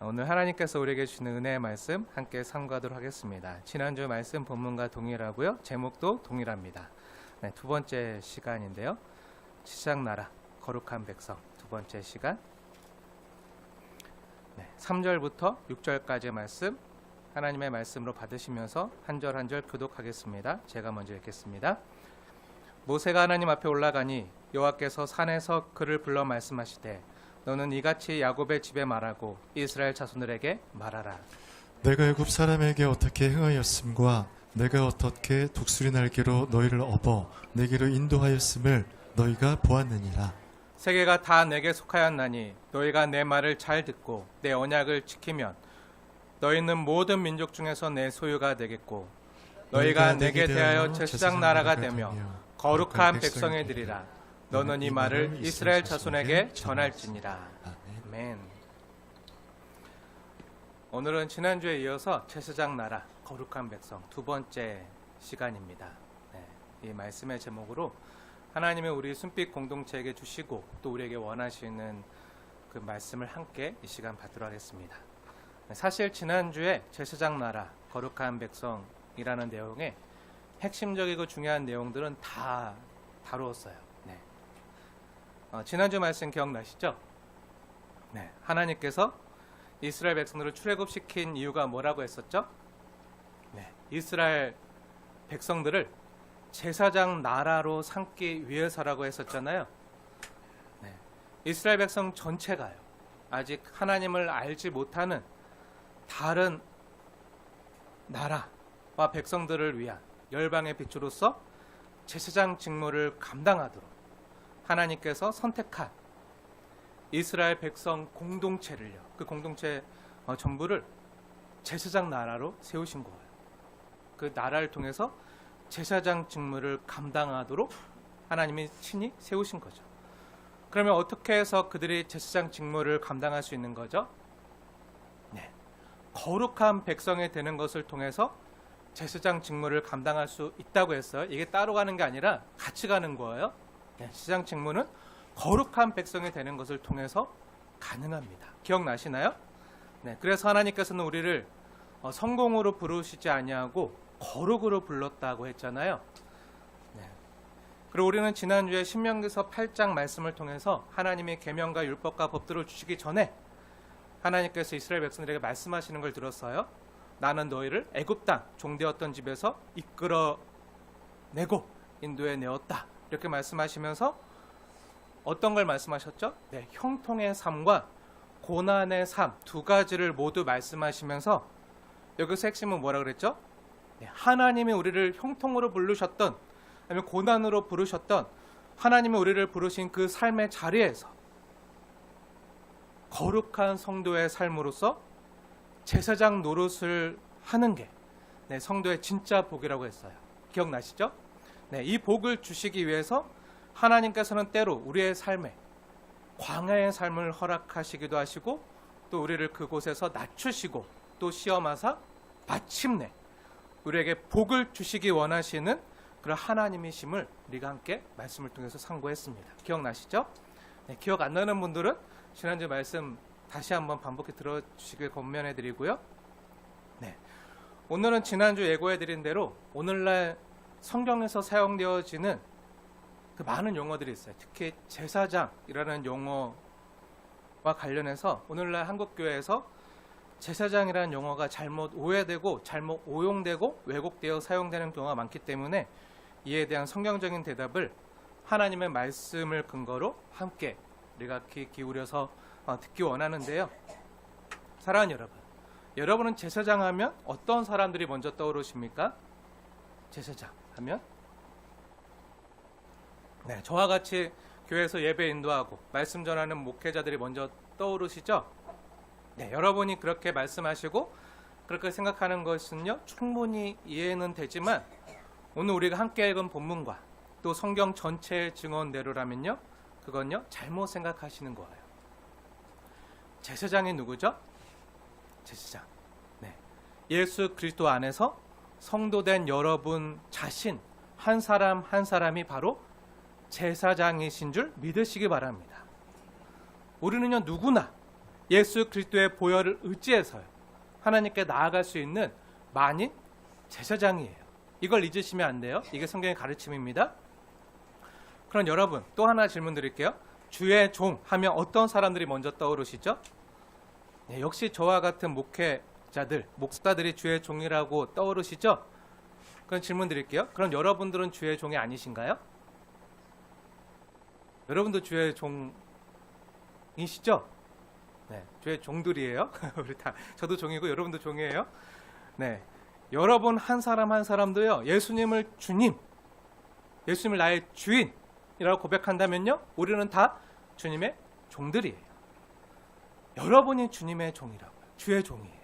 오늘 하나님께서 우리에게 주시는 은혜의 말씀 함께 sam가하도록 하겠습니다. 지난주 말씀 본문과 동일하고요. 제목도 동일합니다. 두 번째 시간인데요. 제사장나라 거룩한 백성 두 번째 시간 3절부터 6절까지의 말씀 하나님의 말씀으로 받으시면서 한 절 한 절 교독하겠습니다. 제가 먼저 읽겠습니다. 모세가 하나님 앞에 올라가니 여호와께서 산에서 그를 불러 말씀하시되 너는 이같이 야곱의 집에 말하고 이스라엘 자손들에게 말하라. 내가 애굽 사람에게 어떻게 행하였음과 내가 어떻게 독수리 날개로 너희를 업어 내게로 인도하였음을 너희가 보았느니라. 세계가 다 내게 속하였나니 너희가 내 말을 잘 듣고 내 언약을 지키면 너희는 모든 민족 중에서 내 소유가 되겠고 너희가 내게 대하여 제사장 나라가 되며 거룩한 백성이 되리라. 너는 이 말을 이스라엘 자손에게 전할지니라. 아멘. 오늘은 지난주에 이어서 제사장 나라 거룩한 백성 두 번째 시간입니다. 이 말씀의 제목으로 하나님의 우리 순빛 공동체에게 주시고 또 우리에게 원하시는 그 말씀을 함께 이 시간 받도록 하겠습니다. 사실 지난주에 제사장 나라 거룩한 백성이라는 내용의 핵심적이고 중요한 내용들은 다 다루었어요. 지난주 말씀 기억나시죠? 하나님께서 이스라엘 백성들을 출애굽시킨 이유가 뭐라고 했었죠? 이스라엘 백성들을 제사장 나라로 삼기 위해서라고 했었잖아요. 이스라엘 백성 전체가요. 아직 하나님을 알지 못하는 다른 나라와 백성들을 위한 열방의 빛으로서 제사장 직무를 감당하도록 하나님께서 선택한 이스라엘 백성 공동체를요. 그 공동체 전부를 제사장 나라로 세우신 거예요. 그 나라를 통해서 제사장 직무를 감당하도록 하나님이 친히 세우신 거죠. 그러면 어떻게 해서 그들이 제사장 직무를 감당할 수 있는 거죠? 거룩한 백성이 되는 것을 통해서 제사장 직무를 감당할 수 있다고 했어요. 이게 따로 가는 게 아니라 같이 가는 거예요. 제사장 직무는 거룩한 백성이 되는 것을 통해서 가능합니다. 기억나시나요? 그래서 하나님께서는 우리를 성공으로 부르시지 아니하고 거룩으로 불렀다고 했잖아요. 그리고 우리는 지난주에 신명기서 8장 말씀을 통해서 하나님의 계명과 율법과 법들을 주시기 전에 하나님께서 이스라엘 백성들에게 말씀하시는 걸 들었어요. 나는 너희를 애굽 땅 종되었던 집에서 이끌어내고 인도해 내었다. 이렇게 말씀하시면서 어떤 걸 말씀하셨죠? 형통의 삶과 고난의 삶 두 가지를 모두 말씀하시면서 여기서 핵심은 뭐라 그랬죠? 하나님이 우리를 형통으로 부르셨던 아니면 고난으로 부르셨던 하나님이 우리를 부르신 그 삶의 자리에서 거룩한 성도의 삶으로서 제사장 노릇을 하는 게 성도의 진짜 복이라고 했어요. 기억나시죠? 이 복을 주시기 위해서 하나님께서는 때로 우리의 삶에 광야의 삶을 허락하시기도 하시고 또 우리를 그곳에서 낮추시고 또 시험하사 마침내 우리에게 복을 주시기 원하시는 그런 하나님이심을 우리가 함께 말씀을 통해서 상고했습니다. 기억나시죠? 기억 안 나는 분들은 지난주 말씀 다시 한번 반복해 들어주시길 권면해 드리고요. 오늘은 지난주 예고해 드린 대로 오늘날 성경에서 사용되어지는 그 많은 용어들이 있어요. 특히 제사장이라는 용어와 관련해서 오늘날 한국교회에서 제사장이라는 용어가 잘못 오해되고 잘못 오용되고 왜곡되어 사용되는 경우가 많기 때문에 이에 대한 성경적인 대답을 하나님의 말씀을 근거로 함께 우리가 귀 기울여서 듣기 원하는데요. 사랑하는 여러분, 여러분은 제사장 하면 어떤 사람들이 먼저 떠오르십니까? 제사장 하면 저와 같이 교회에서 예배 인도하고 말씀 전하는 목회자들이 먼저 떠오르시죠? 여러분이 그렇게 말씀하시고 그렇게 생각하는 것은요 충분히 이해는 되지만 오늘 우리가 함께 읽은 본문과 또 성경 전체의 증언대로라면요 그건요 잘못 생각하시는 거예요. 제사장이 누구죠? 제사장. 예수 그리스도 안에서 성도된 여러분 자신 한 사람 한 사람이 바로 제사장이신 줄 믿으시기 바랍니다. 우리는요 누구나 예수 그리스도의 보혈을 의지해서요. 하나님께 나아갈 수 있는 만인 제사장이에요. 이걸 잊으시면 안 돼요. 이게 성경의 가르침입니다. 그럼 여러분 또 하나 질문 드릴게요. 주의 종 하면 어떤 사람들이 먼저 떠오르시죠? 네, 역시 저와 같은 목회자들, 목사들이 주의 종이라고 떠오르시죠? 그럼 질문 드릴게요. 그럼 여러분들은 주의 종이 아니신가요? 여러분도 주의 종이시죠? 네, 주의 종들이에요. 우리 다 저도 종이고 여러분도 종이에요. 네, 여러분 한 사람 한 사람도요. 예수님을 주님, 예수님을 나의 주인이라고 고백한다면요, 우리는 다 주님의 종들이에요. 여러분이 주님의 종이라고요. 주의 종이에요.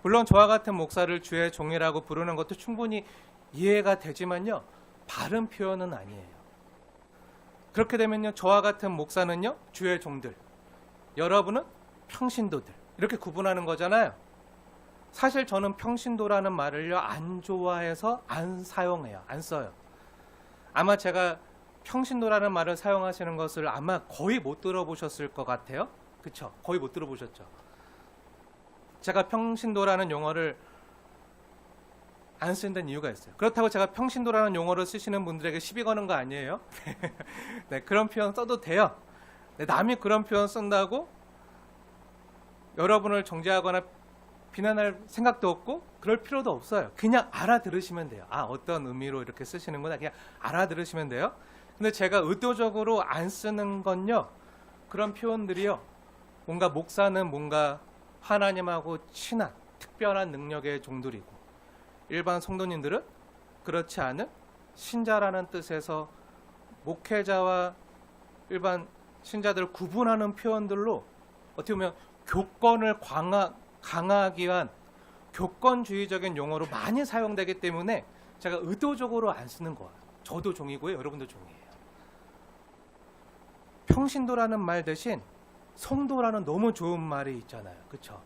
물론 저와 같은 목사를 주의 종이라고 부르는 것도 충분히 이해가 되지만요, 바른 표현은 아니에요. 그렇게 되면요, 저와 같은 목사는요, 주의 종들, 여러분은 평신도들, 이렇게 구분하는 거잖아요. 사실 저는 평신도라는 말을요, 안 좋아해서 안 사용해요. 안 써요. 아마 제가 평신도라는 말을 사용하시는 것을 아마 거의 못 들어보셨을 것 같아요. 그쵸? 거의 못 들어보셨죠? 제가 평신도라는 용어를 안 쓴다는 이유가 있어요. 그렇다고 제가 평신도라는 용어를 쓰시는 분들에게 시비 거는 거 아니에요. 네, 그런 표현 써도 돼요. 네, 남이 그런 표현 쓴다고 여러분을 정죄하거나 비난할 생각도 없고 그럴 필요도 없어요. 그냥 알아들으시면 돼요. 아, 어떤 의미로 이렇게 쓰시는구나. 그냥 알아들으시면 돼요. 근데 제가 의도적으로 안 쓰는 건요, 그런 표현들이요, 뭔가 목사는 뭔가 하나님하고 친한 특별한 능력의 종들이고, 일반 성도님들은 그렇지 않은 신자라는 뜻에서 목회자와 일반 신자들을 구분하는 표현들로 어떻게 보면 교권을 강화하기 위한 교권주의적인 용어로 많이 사용되기 때문에 제가 의도적으로 안 쓰는 거예요. 저도 종이고요, 여러분도 종이에요. 평신도라는 말 대신 성도라는 너무 좋은 말이 있잖아요. 그렇죠?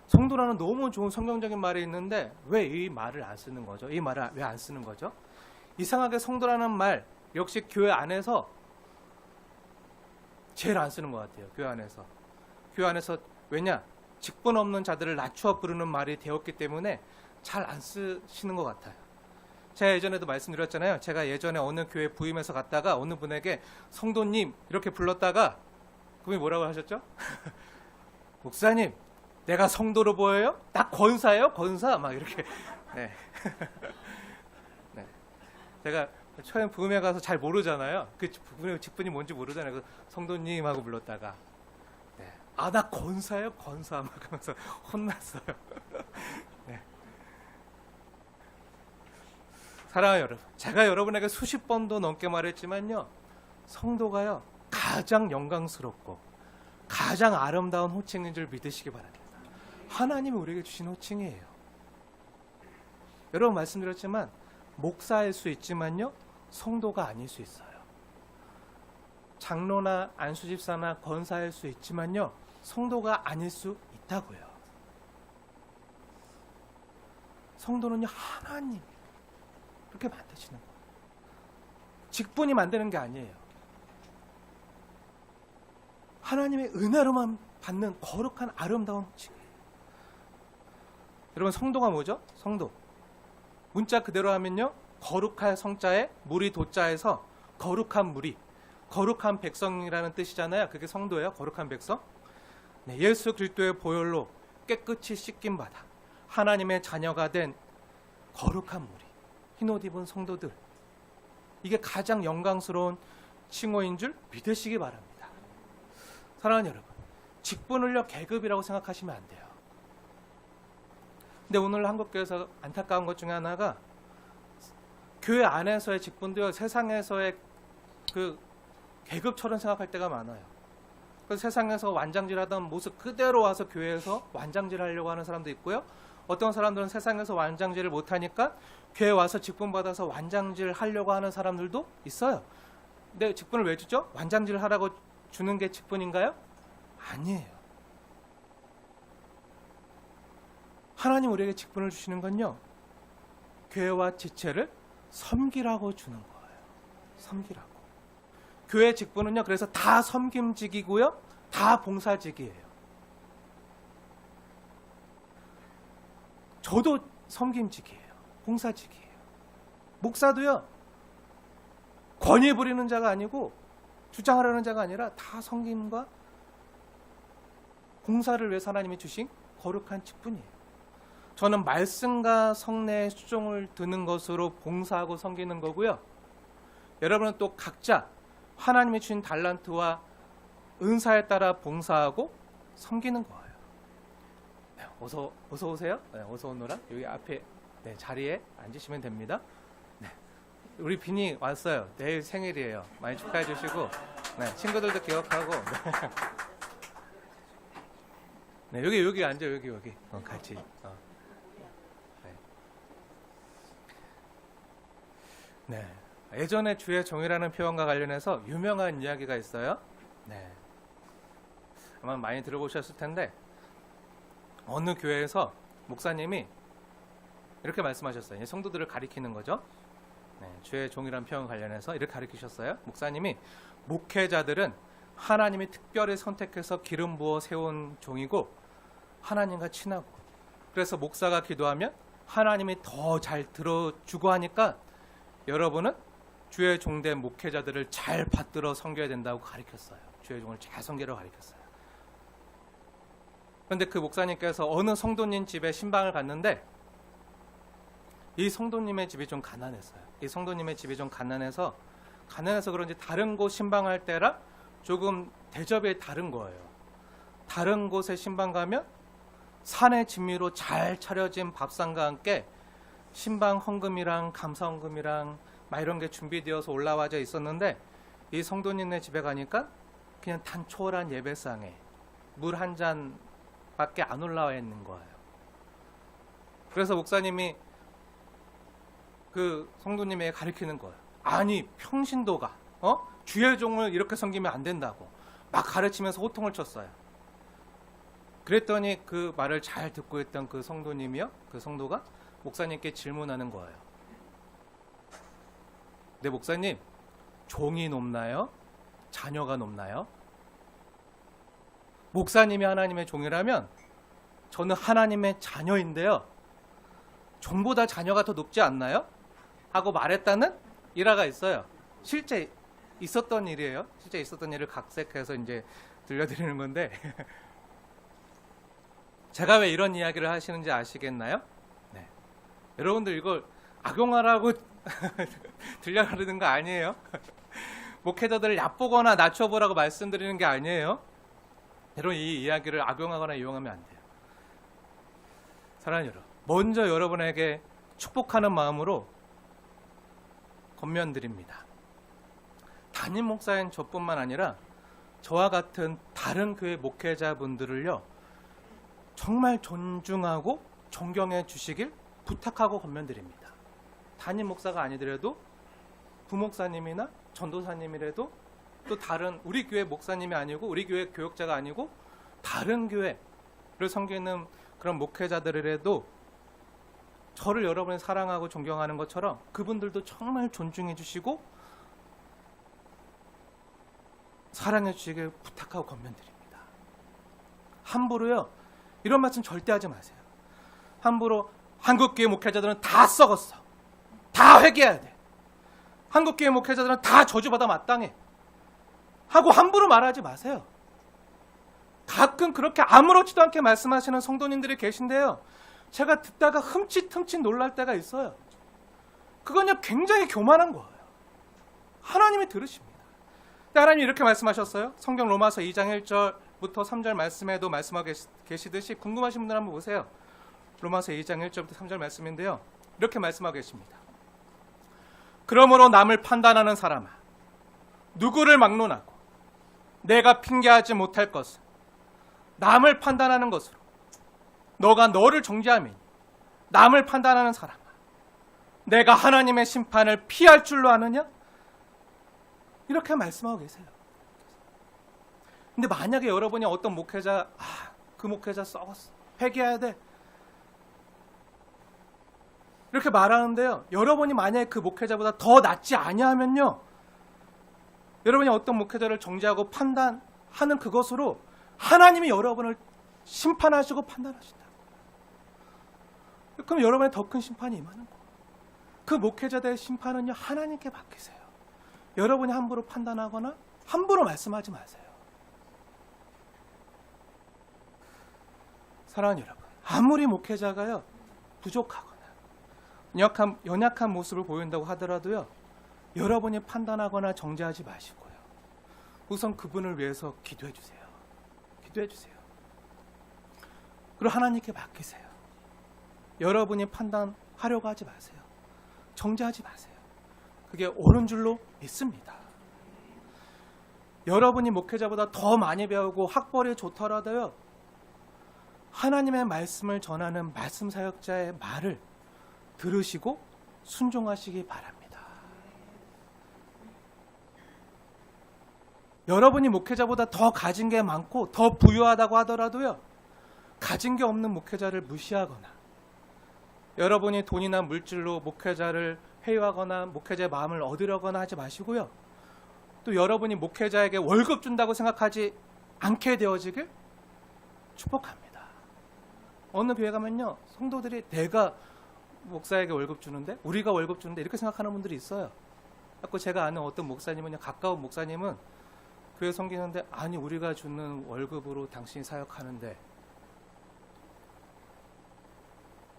성도라는 너무 좋은 성경적인 말이 있는데 왜 이 말을 안 쓰는 거죠? 이 말을 왜 안 쓰는 거죠? 이상하게 성도라는 말 역시 교회 안에서 제일 안 쓰는 것 같아요. 교회 안에서 왜냐? 직분 없는 자들을 낮추어 부르는 말이 되었기 때문에 잘 안 쓰시는 것 같아요. 제가 예전에도 말씀드렸잖아요. 제가 예전에 어느 교회 부임해서 갔다가 어느 분에게 성도님 이렇게 불렀다가 그분이 뭐라고 하셨죠? 목사님, 내가 성도로 보여요? 나 권사예요? 권사? 막 이렇게. 네. 네. 제가 처음 부임에 가서 잘 모르잖아요. 그 직분이 뭔지 모르잖아요. 그래서 성도님하고 불렀다가 네. 아, 나 권사예요? 권사. 막 하면서 혼났어요. 네. 사랑하는 여러분, 제가 여러분에게 수십 번도 넘게 말했지만요, 성도가요, 가장 영광스럽고 가장 아름다운 호칭인 줄 믿으시기 바랍니다. 하나님이 우리에게 주신 호칭이에요. 여러분 말씀드렸지만 목사일 수 있지만요, 성도가 아닐 수 있어요. 장로나 안수집사나 권사일 수 있지만요, 성도가 아닐 수 있다고요. 성도는요, 하나님 그렇게 만드시는 거예요. 직분이 만드는 게 아니에요. 하나님의 은혜로만 받는 거룩한 아름다운 호칭이에요. 여러분, 성도가 뭐죠? 성도. 문자 그대로 하면요, 거룩할 성자에 무리 도자에서 거룩한 무리, 거룩한 백성이라는 뜻이잖아요. 그게 성도예요. 거룩한 백성. 네, 예수 그리스도의 보혈로 깨끗이 씻김 받아 하나님의 자녀가 된 거룩한 무리, 흰옷 입은 성도들. 이게 가장 영광스러운 칭호인 줄 믿으시기 바랍니다. 사랑하는 여러분, 직분을요, 계급이라고 생각하시면 안 돼요. 근데 오늘 한국교회에서 안타까운 것 중에 하나가 교회 안에서의 직분도요, 세상에서의 그 계급처럼 생각할 때가 많아요. 그래서 세상에서 완장질하던 모습 그대로 와서 교회에서 완장질하려고 하는 사람도 있고요. 어떤 사람들은 세상에서 완장질을 못하니까 교회 와서 직분 받아서 완장질 하려고 하는 사람들도 있어요. 근데 직분을 왜 주죠? 완장질 하라고 주는 게 직분인가요? 아니에요. 하나님 우리에게 직분을 주시는 건요, 교회와 지체를 섬기라고 주는 거예요. 섬기라고. 교회 직분은요, 그래서 다 섬김직이고요, 다 봉사직이에요. 저도 섬김직이에요. 봉사직이에요. 목사도요. 권위 부리는 자가 아니고 주장하려는 자가 아니라 다 섬김과 봉사를 위해서 하나님이 주신 거룩한 직분이에요. 저는 말씀과 성례의 수종을 드는 것으로 봉사하고 섬기는 거고요. 여러분은 또 각자 하나님이 주신 달란트와 은사에 따라 봉사하고 섬기는 거예요. 네, 어서 오세요. 네, 어서 오너라. 여기 앞에 자리에 앉으시면 됩니다. 네, 우리 빈이 왔어요. 내일 생일이에요. 많이 축하해 주시고 친구들도 기억하고 네, 여기 앉아 여기 같이. 네. 예전에 주의 종이라는 표현과 관련해서 유명한 이야기가 있어요. 네. 아마 많이 들어보셨을 텐데 어느 교회에서 목사님이 이렇게 말씀하셨어요. 성도들을 가리키는 거죠. 네, 주의 종이라는 표현 관련해서 이렇게 가리키셨어요. 목사님이 목회자들은 하나님이 특별히 선택해서 기름 부어 세운 종이고 하나님과 친하고 그래서 목사가 기도하면 하나님이 더 잘 들어주고 하니까 여러분은 주의 종된 목회자들을 잘 받들어 섬겨야 된다고 가르쳤어요. 주의 종을 잘 섬기라고 가르쳤어요. 그런데 그 목사님께서 어느 성도님 집에 신방을 갔는데 이 성도님의 집이 좀 가난했어요. 이 성도님의 집이 좀 가난해서 그런지 다른 곳 신방할 때랑 조금 대접이 다른 거예요. 다른 곳에 신방 가면 산의 진미로 잘 차려진 밥상과 함께 신방 헌금이랑 감사 헌금이랑 막 이런 게 준비되어서 올라와져 있었는데 이 성도님네 집에 가니까 그냥 단촐한 예배상에 물 한 잔밖에 안 올라와 있는 거예요. 그래서 목사님이 그 성도님에게 가르치는 거예요. 아니 평신도가 주의 종을 이렇게 섬기면 안 된다고 막 가르치면서 호통을 쳤어요. 그랬더니 그 말을 잘 듣고 있던 그 성도님이요, 그 성도가 목사님께 질문하는 거예요. 네, 목사님, 종이 높나요? 자녀가 높나요? 목사님이 하나님의 종이라면 저는 하나님의 자녀인데요. 종보다 자녀가 더 높지 않나요? 하고 말했다는 일화가 있어요. 실제 있었던 일이에요. 실제 있었던 일을 각색해서 이제 들려드리는 건데 제가 왜 이런 이야기를 하시는지 아시겠나요? 네. 여러분들 이걸 악용하라고 들려드리는 거 아니에요. 목회자들을 얕보거나 낮춰보라고 말씀드리는 게 아니에요. 여러분 이 이야기를 악용하거나 이용하면 안 돼요. 사랑하는 여러분, 먼저 여러분에게 축복하는 마음으로 권면드립니다. 담임 목사인 저뿐만 아니라 저와 같은 다른 교회 목회자분들을요 정말 존중하고 존경해 주시길 부탁하고 권면드립니다. 담임 목사가 아니더라도 부목사님이나 전도사님이라도 또 다른 우리 교회 목사님이 아니고 우리 교회 교역자가 아니고 다른 교회를 섬기는 그런 목회자들이라도 저를 여러분이 사랑하고 존경하는 것처럼 그분들도 정말 존중해 주시고 사랑해 주시길 부탁하고 권면드립니다. 함부로요 이런 말씀 절대 하지 마세요. 함부로 한국교회 목회자들은 다 썩었어, 다 회개해야 돼, 한국교회 목회자들은 다 저주받아 마땅해 하고 함부로 말하지 마세요. 가끔 그렇게 아무렇지도 않게 말씀하시는 성도님들이 계신데요 제가 듣다가 흠칫흠칫 놀랄 때가 있어요. 그건요 굉장히 교만한 거예요. 하나님이 들으십니다. 하나님이 이렇게 말씀하셨어요. 성경 로마서 2장 1절부터 3절 말씀에도 말씀하고 계시듯이 궁금하신 분들 한번 보세요. 로마서 2장 1절부터 3절 말씀인데요 이렇게 말씀하고 계십니다. 그러므로 남을 판단하는 사람아, 누구를 막론하고 내가 핑계하지 못할 것은 남을 판단하는 것으로 너가 너를 정죄하면 남을 판단하는 사람아, 내가 하나님의 심판을 피할 줄로 아느냐? 이렇게 말씀하고 계세요. 근데 만약에 여러분이 어떤 목회자, 그 목회자 썩었어, 회개해야 돼, 이렇게 말하는데요 여러분이 만약에 그 목회자보다 더 낫지 아니하면요 여러분이 어떤 목회자를 정죄하고 판단하는 하는 그것으로 하나님이 여러분을 심판하시고 판단하신다. 그럼 여러분의 더 큰 심판이 임하는 거예요. 그 목회자들의 심판은요, 하나님께 맡기세요. 여러분이 함부로 판단하거나 함부로 말씀하지 마세요. 사랑하는 여러분, 아무리 목회자가요 부족하거나 연약한 모습을 보인다고 하더라도요, 여러분이 판단하거나 정죄하지 마시고요, 우선 그분을 위해서 기도해 주세요. 기도해 주세요. 그리고 하나님께 맡기세요. 여러분이 판단하려고 하지 마세요. 정죄하지 마세요. 그게 옳은 줄로 믿습니다. 여러분이 목회자보다 더 많이 배우고 학벌이 좋더라도요, 하나님의 말씀을 전하는 말씀 사역자의 말을 들으시고 순종하시기 바랍니다. 여러분이 목회자보다 더 가진 게 많고 더 부유하다고 하더라도요, 가진 게 없는 목회자를 무시하거나, 여러분이 돈이나 물질로 목회자를 회유하거나 목회자의 마음을 얻으려거나 하지 마시고요, 또 여러분이 목회자에게 월급 준다고 생각하지 않게 되어지길 축복합니다. 어느 교회 가면요, 성도들이 내가 목사에게 월급 주는데, 우리가 월급 주는데 이렇게 생각하는 분들이 있어요. 자꾸 제가 아는 어떤 목사님은요, 가까운 목사님은 교회 섬기는데, 아니 우리가 주는 월급으로 당신이 사역하는데,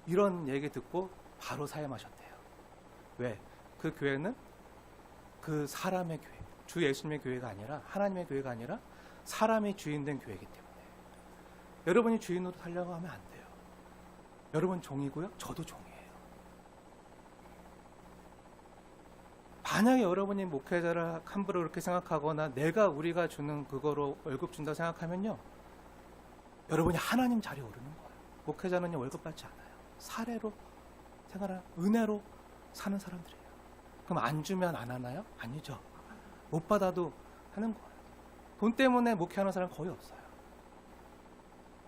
이런 얘기 듣고 바로 사임하셨대요. 왜? 그 교회는 그 사람의 교회, 주 예수님의 교회가 아니라, 하나님의 교회가 아니라 사람이 주인된 교회이기 때문에. 여러분이 주인으로 살려고 하면 안 돼요. 여러분 종이고요, 저도 종이에요. 만약에 여러분이 목회자를 함부로 그렇게 생각하거나 우리가 주는 그거로 월급 준다고 생각하면요, 여러분이 하나님 자리에 오르는 거예요. 목회자는요, 월급 받지 않아요. 사례로 생활하는, 은혜로 사는 사람들이에요. 그럼 안 주면 안 하나요? 아니죠. 못 받아도 하는 거예요. 돈 때문에 목회하는 사람 거의 없어요.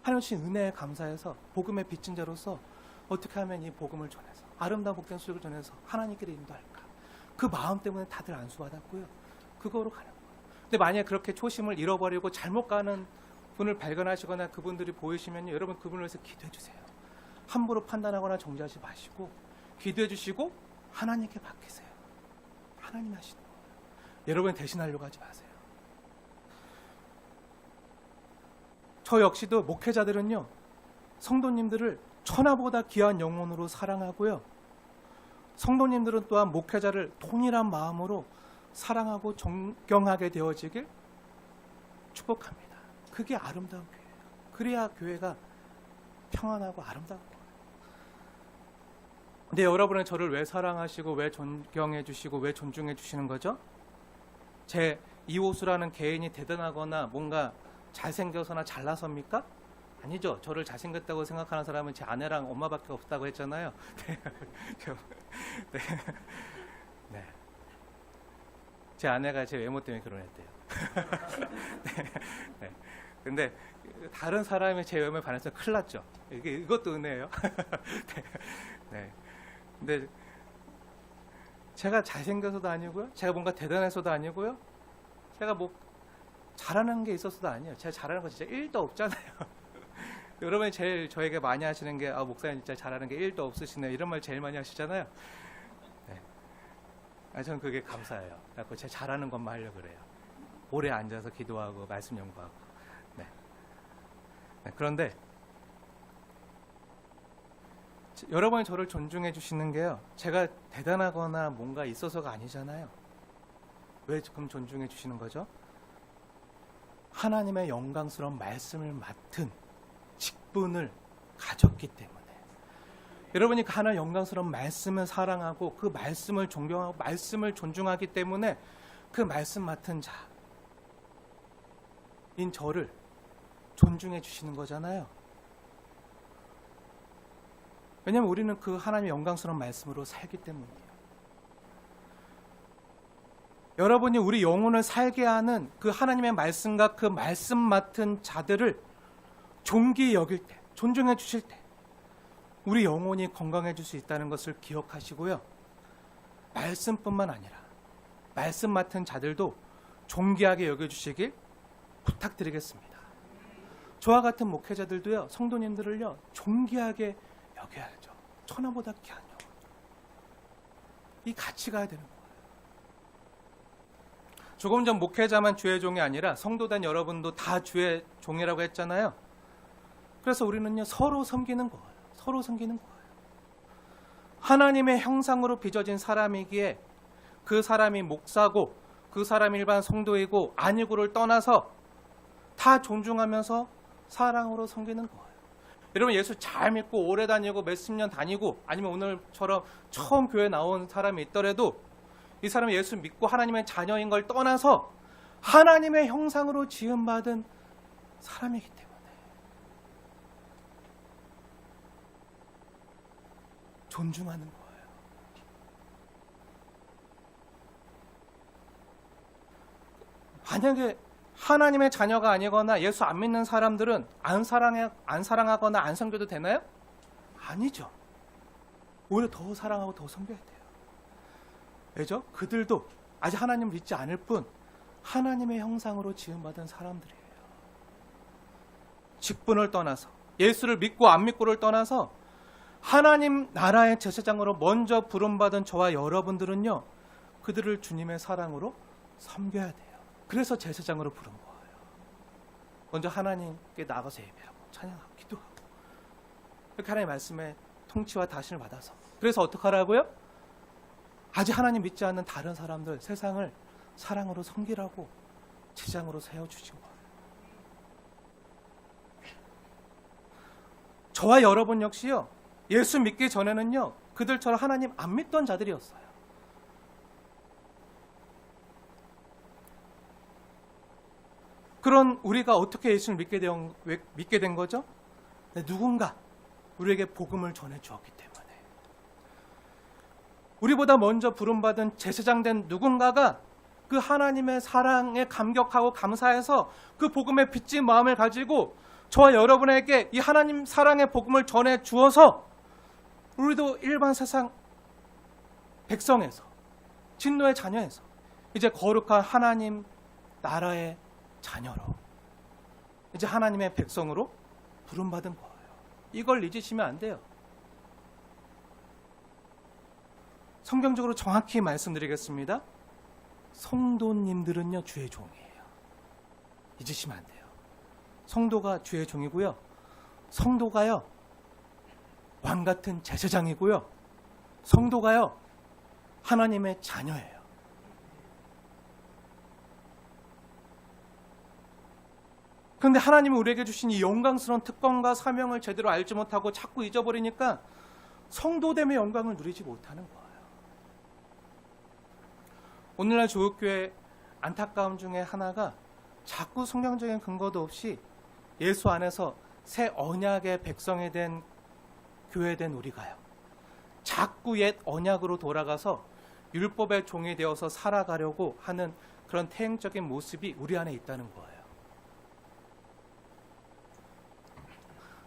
하나님 주신 은혜에 감사해서 복음의 빚진 자로서 어떻게 하면 이 복음을 전해서, 아름다운 복된 소식을 전해서 하나님께로 인도할까, 그 마음 때문에 다들 안수받았고요, 그거로 가는 거예요. 근데 만약에 그렇게 초심을 잃어버리고 잘못 가는 분을 발견하시거나 그분들이 보이시면 여러분 그분을 위해서 기도해 주세요. 함부로 판단하거나 정죄하지 마시고 기도해 주시고 하나님께 맡기세요. 하나님이 하시는 거예요. 여러분 대신하려고 하지 마세요. 저 역시도 목회자들은요, 성도님들을 천하보다 귀한 영혼으로 사랑하고요, 성도님들은 또한 목회자를 동일한 마음으로 사랑하고 존경하게 되어지길 축복합니다. 그게 아름다운 교회예요. 그래야 교회가 평안하고 아름다운 거예요. 근데 여러분은 저를 왜 사랑하시고 왜 존경해 주시고 왜 존중해 주시는 거죠? 제 이호수라는 개인이 대단하거나 뭔가 잘생겨서나 잘나섭니까? 아니죠. 저를 잘생겼다고 생각하는 사람은 제 아내랑 엄마밖에 없다고 했잖아요. 네. 네. 제 아내가 제 외모 때문에 결혼했대요. 네. 네. 근데 다른 사람이 제 외모에 반해서 큰일 났죠. 이것도 은혜예요. 네. 네. 근데 제가 잘생겨서도 아니고요, 제가 뭔가 대단해서도 아니고요, 제가 뭐 잘하는 게 있어서도 아니에요. 제가 잘하는 거 진짜 1도 없잖아요. 여러분이 제일 저에게 많이 하시는 게, 목사님 진짜 잘하는 게 1도 없으시네요, 이런 말 제일 많이 하시잖아요. 네. 저는 그게 감사해요. 그래서 제가 잘하는 것만 하려고 그래요. 오래 앉아서 기도하고 말씀 연구하고. 네. 네. 그런데 여러분이 저를 존중해 주시는 게요, 제가 대단하거나 뭔가 있어서가 아니잖아요. 왜 그럼 존중해 주시는 거죠? 하나님의 영광스러운 말씀을 맡은 직분을 가졌기 때문에. 여러분이 그 하나님의 영광스러운 말씀을 사랑하고 그 말씀을 존경하고 말씀을 존중하기 때문에 그 말씀 맡은 자인 저를 존중해 주시는 거잖아요. 왜냐하면 우리는 그 하나님의 영광스러운 말씀으로 살기 때문이에요. 여러분이 우리 영혼을 살게 하는 그 하나님의 말씀과 그 말씀 맡은 자들을 존귀히 여길 때, 존중해 주실 때 우리 영혼이 건강해질 수 있다는 것을 기억하시고요, 말씀뿐만 아니라 말씀 맡은 자들도 존귀하게 여겨주시길 부탁드리겠습니다. 저와 같은 목회자들도요, 성도님들을요, 존귀하게 여겨야죠. 천하보다 귀한 영혼. 이 같이 가야 되는 거예요. 조금 전 목회자만 주의 종이 아니라 성도된 여러분도 다 주의 종이라고 했잖아요. 그래서 우리는요, 서로 섬기는 거예요. 서로 섬기는 거예요. 하나님의 형상으로 빚어진 사람이기에 그 사람이 목사고 그 사람이 일반 성도이고 아니고를 떠나서 다 존중하면서 사랑으로 섬기는 거예요. 여러분, 예수 잘 믿고 오래 다니고 몇십 년 다니고 아니면 오늘처럼 처음 교회 나온 사람이 있더라도 이 사람이 예수 믿고 하나님의 자녀인 걸 떠나서 하나님의 형상으로 지음받은 사람이기 때문에 존중하는 거예요. 만약에 하나님의 자녀가 아니거나 예수 안 믿는 사람들은 안 사랑하거나 안 섬겨도 되나요? 아니죠. 오히려 더 사랑하고 더 섬겨야 돼요. 왜죠? 그들도 아직 하나님을 믿지 않을 뿐 하나님의 형상으로 지음받은 사람들이에요. 직분을 떠나서 예수를 믿고 안 믿고를 떠나서 하나님 나라의 제사장으로 먼저 부름받은 저와 여러분들은요, 그들을 주님의 사랑으로 섬겨야 돼요. 그래서 제사장으로 부른 거예요. 먼저 하나님께 나가서 예배하고 찬양하고 기도하고 이렇게 하나님의 말씀에 통치와 다신을 받아서. 그래서 어떻게 하라고요? 아직 하나님 믿지 않는 다른 사람들, 세상을 사랑으로 섬기라고 제사장으로 세워주신 거예요. 저와 여러분 역시요, 예수 믿기 전에는요, 그들처럼 하나님 안 믿던 자들이었어요. 그런 우리가 어떻게 예수를 믿게 된 거죠? 누군가 우리에게 복음을 전해 주었기 때문에. 우리보다 먼저 부름받은 제사장된 누군가가 그 하나님의 사랑에 감격하고 감사해서 그 복음에 빚진 마음을 가지고 저와 여러분에게 이 하나님 사랑의 복음을 전해 주어서 우리도 일반 세상 백성에서, 진노의 자녀에서 이제 거룩한 하나님 나라의 자녀로, 이제 하나님의 백성으로 부름받은 거예요. 이걸 잊으시면 안 돼요. 성경적으로 정확히 말씀드리겠습니다. 성도님들은요, 주의 종이에요. 잊으시면 안 돼요. 성도가 주의 종이고요. 성도가요, 왕 같은 제사장이고요. 성도가요, 하나님의 자녀예요. 그런데 하나님이 우리에게 주신 이 영광스러운 특권과 사명을 제대로 알지 못하고 자꾸 잊어버리니까 성도됨의 영광을 누리지 못하는 거예요. 오늘날 조국교회 안타까움 중에 하나가 자꾸 성경적인 근거도 없이 예수 안에서 새 언약의 백성이 된 교회 된 우리가요, 자꾸 옛 언약으로 돌아가서 율법의 종이 되어서 살아가려고 하는 그런 태행적인 모습이 우리 안에 있다는 거예요.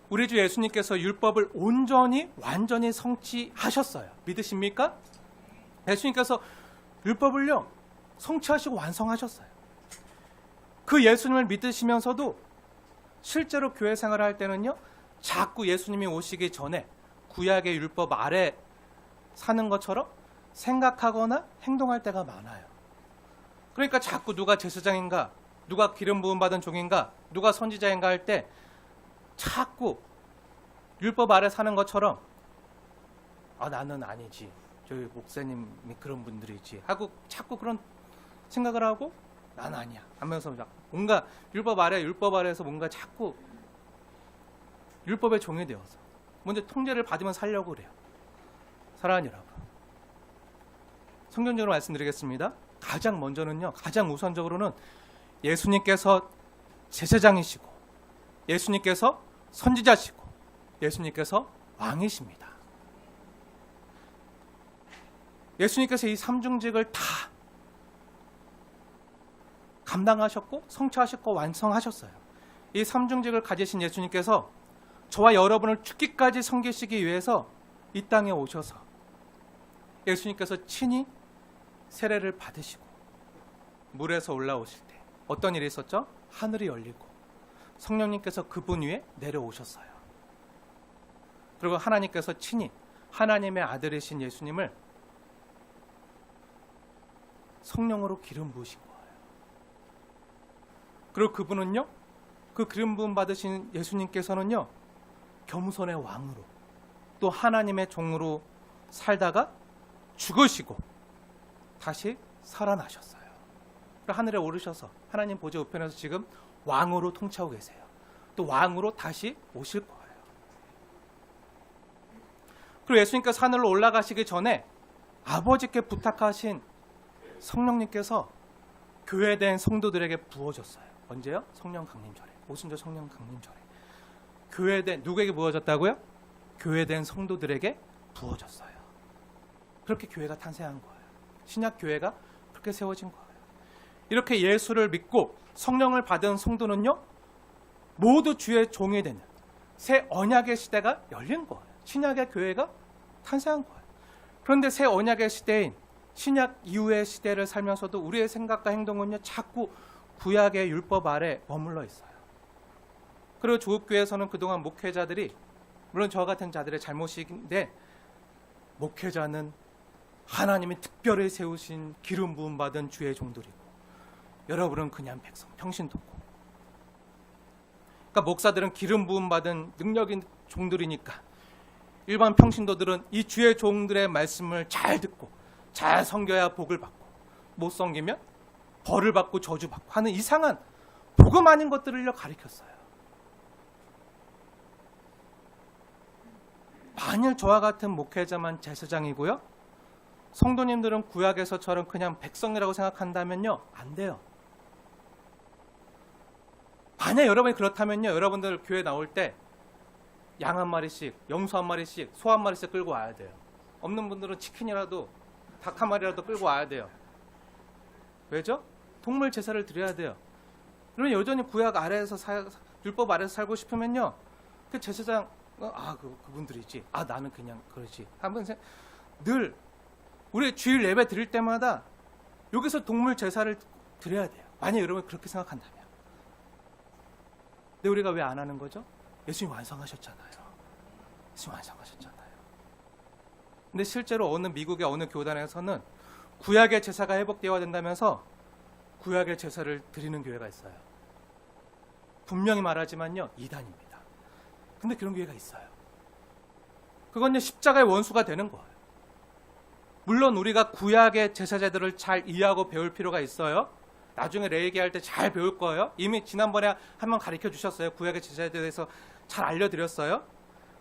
우리 주 예수님께서 율법을 온전히 완전히 성취하셨어요. 믿으십니까? 예수님께서 율법을요, 성취하시고 완성하셨어요. 그 예수님을 믿으시면서도 실제로 교회 생활을 할 때는요, 자꾸 예수님이 오시기 전에 구약의 율법 아래 사는 것처럼 생각하거나 행동할 때가 많아요. 그러니까 자꾸 누가 제사장인가, 누가 기름 부음 받은 종인가, 누가 선지자인가 할 때 자꾸 율법 아래 사는 것처럼 나는 아니지, 저희 목사님이 그런 분들이지 하고 자꾸 그런 생각을 하고 난 아니야 하면서 뭔가 율법 아래에서 뭔가 자꾸 율법의 종이 되어서 먼저 통제를 받으면 살려고 그래요. 사랑하는 여러분, 성경적으로 말씀드리겠습니다. 가장 먼저는요, 가장 우선적으로는 예수님께서 제사장이시고 예수님께서 선지자시고 예수님께서 왕이십니다. 예수님께서 이 삼중직을 다 감당하셨고 성취하셨고 완성하셨어요. 이 삼중직을 가지신 예수님께서 저와 여러분을 죽기까지 섬기시기 위해서 이 땅에 오셔서 예수님께서 친히 세례를 받으시고 물에서 올라오실 때 어떤 일이 있었죠? 하늘이 열리고 성령님께서 그분 위에 내려오셨어요. 그리고 하나님께서 친히 하나님의 아들이신 예수님을 성령으로 기름 부으신 거예요. 그리고 그분은요, 그 기름 부음 받으신 예수님께서는요, 겸손의 왕으로 또 하나님의 종으로 살다가 죽으시고 다시 살아나셨어요. 하늘에 오르셔서 하나님 보좌 우편에서 지금 왕으로 통치하고 계세요. 또 왕으로 다시 오실 거예요. 그리고 예수님께서 하늘로 올라가시기 전에 아버지께 부탁하신 성령님께서 교회된 성도들에게 부어졌어요. 언제요? 성령 강림절에. 오순절 성령 강림절에. 교회된, 누구에게 부어졌다고요? 교회된 성도들에게 부어졌어요. 그렇게 교회가 탄생한 거예요. 신약 교회가 그렇게 세워진 거예요. 이렇게 예수를 믿고 성령을 받은 성도는요, 모두 주의 종이 되는 새 언약의 시대가 열린 거예요. 신약의 교회가 탄생한 거예요. 그런데 새 언약의 시대인 신약 이후의 시대를 살면서도 우리의 생각과 행동은요, 자꾸 구약의 율법 아래 머물러 있어요. 그리고 조국교회에서는 그동안 목회자들이, 물론 저와 같은 자들의 잘못인데, 목회자는 하나님이 특별히 세우신 기름 부음 받은 주의 종들이고 여러분은 그냥 백성, 평신도고. 그러니까 목사들은 기름 부음 받은 능력인 종들이니까 일반 평신도들은 이 주의 종들의 말씀을 잘 듣고 잘 섬겨야 복을 받고, 못 섬기면 벌을 받고 저주받고 하는 이상한 복음 아닌 것들을 가르쳤어요. 만일 저와 같은 목회자만 제사장이고요, 성도님들은 구약에서처럼 그냥 백성이라고 생각한다면요, 안 돼요. 만약 여러분이 그렇다면요, 여러분들 교회 나올 때 양 한 마리씩, 염소 한 마리씩, 소 한 마리씩 끌고 와야 돼요. 없는 분들은 치킨이라도 닭 한 마리라도 끌고 와야 돼요. 왜죠? 동물 제사를 드려야 돼요. 그러면 여전히 구약 아래에서 율법 아래에서 살고 싶으면요, 그 제사장, 그분들이지, 나는 그냥 그러지 하면서 늘 우리 주일 예배 드릴 때마다 여기서 동물 제사를 드려야 돼요. 만약 여러분 그렇게 생각한다면. 근데 우리가 왜 안 하는 거죠? 예수님 완성하셨잖아요. 예수님 완성하셨잖아요. 근데 실제로 어느 미국의 어느 교단에서는 구약의 제사가 회복되어야 된다면서 구약의 제사를 드리는 교회가 있어요. 분명히 말하지만요, 이단입니다. 근데 그런 교회가 있어요. 그건요, 십자가의 원수가 되는 거예요. 물론 우리가 구약의 제사 제도를 잘 이해하고 배울 필요가 있어요. 나중에 레위기 할 때 잘 배울 거예요. 이미 지난번에 한번 가르쳐 주셨어요. 구약의 제사에 대해서 잘 알려드렸어요.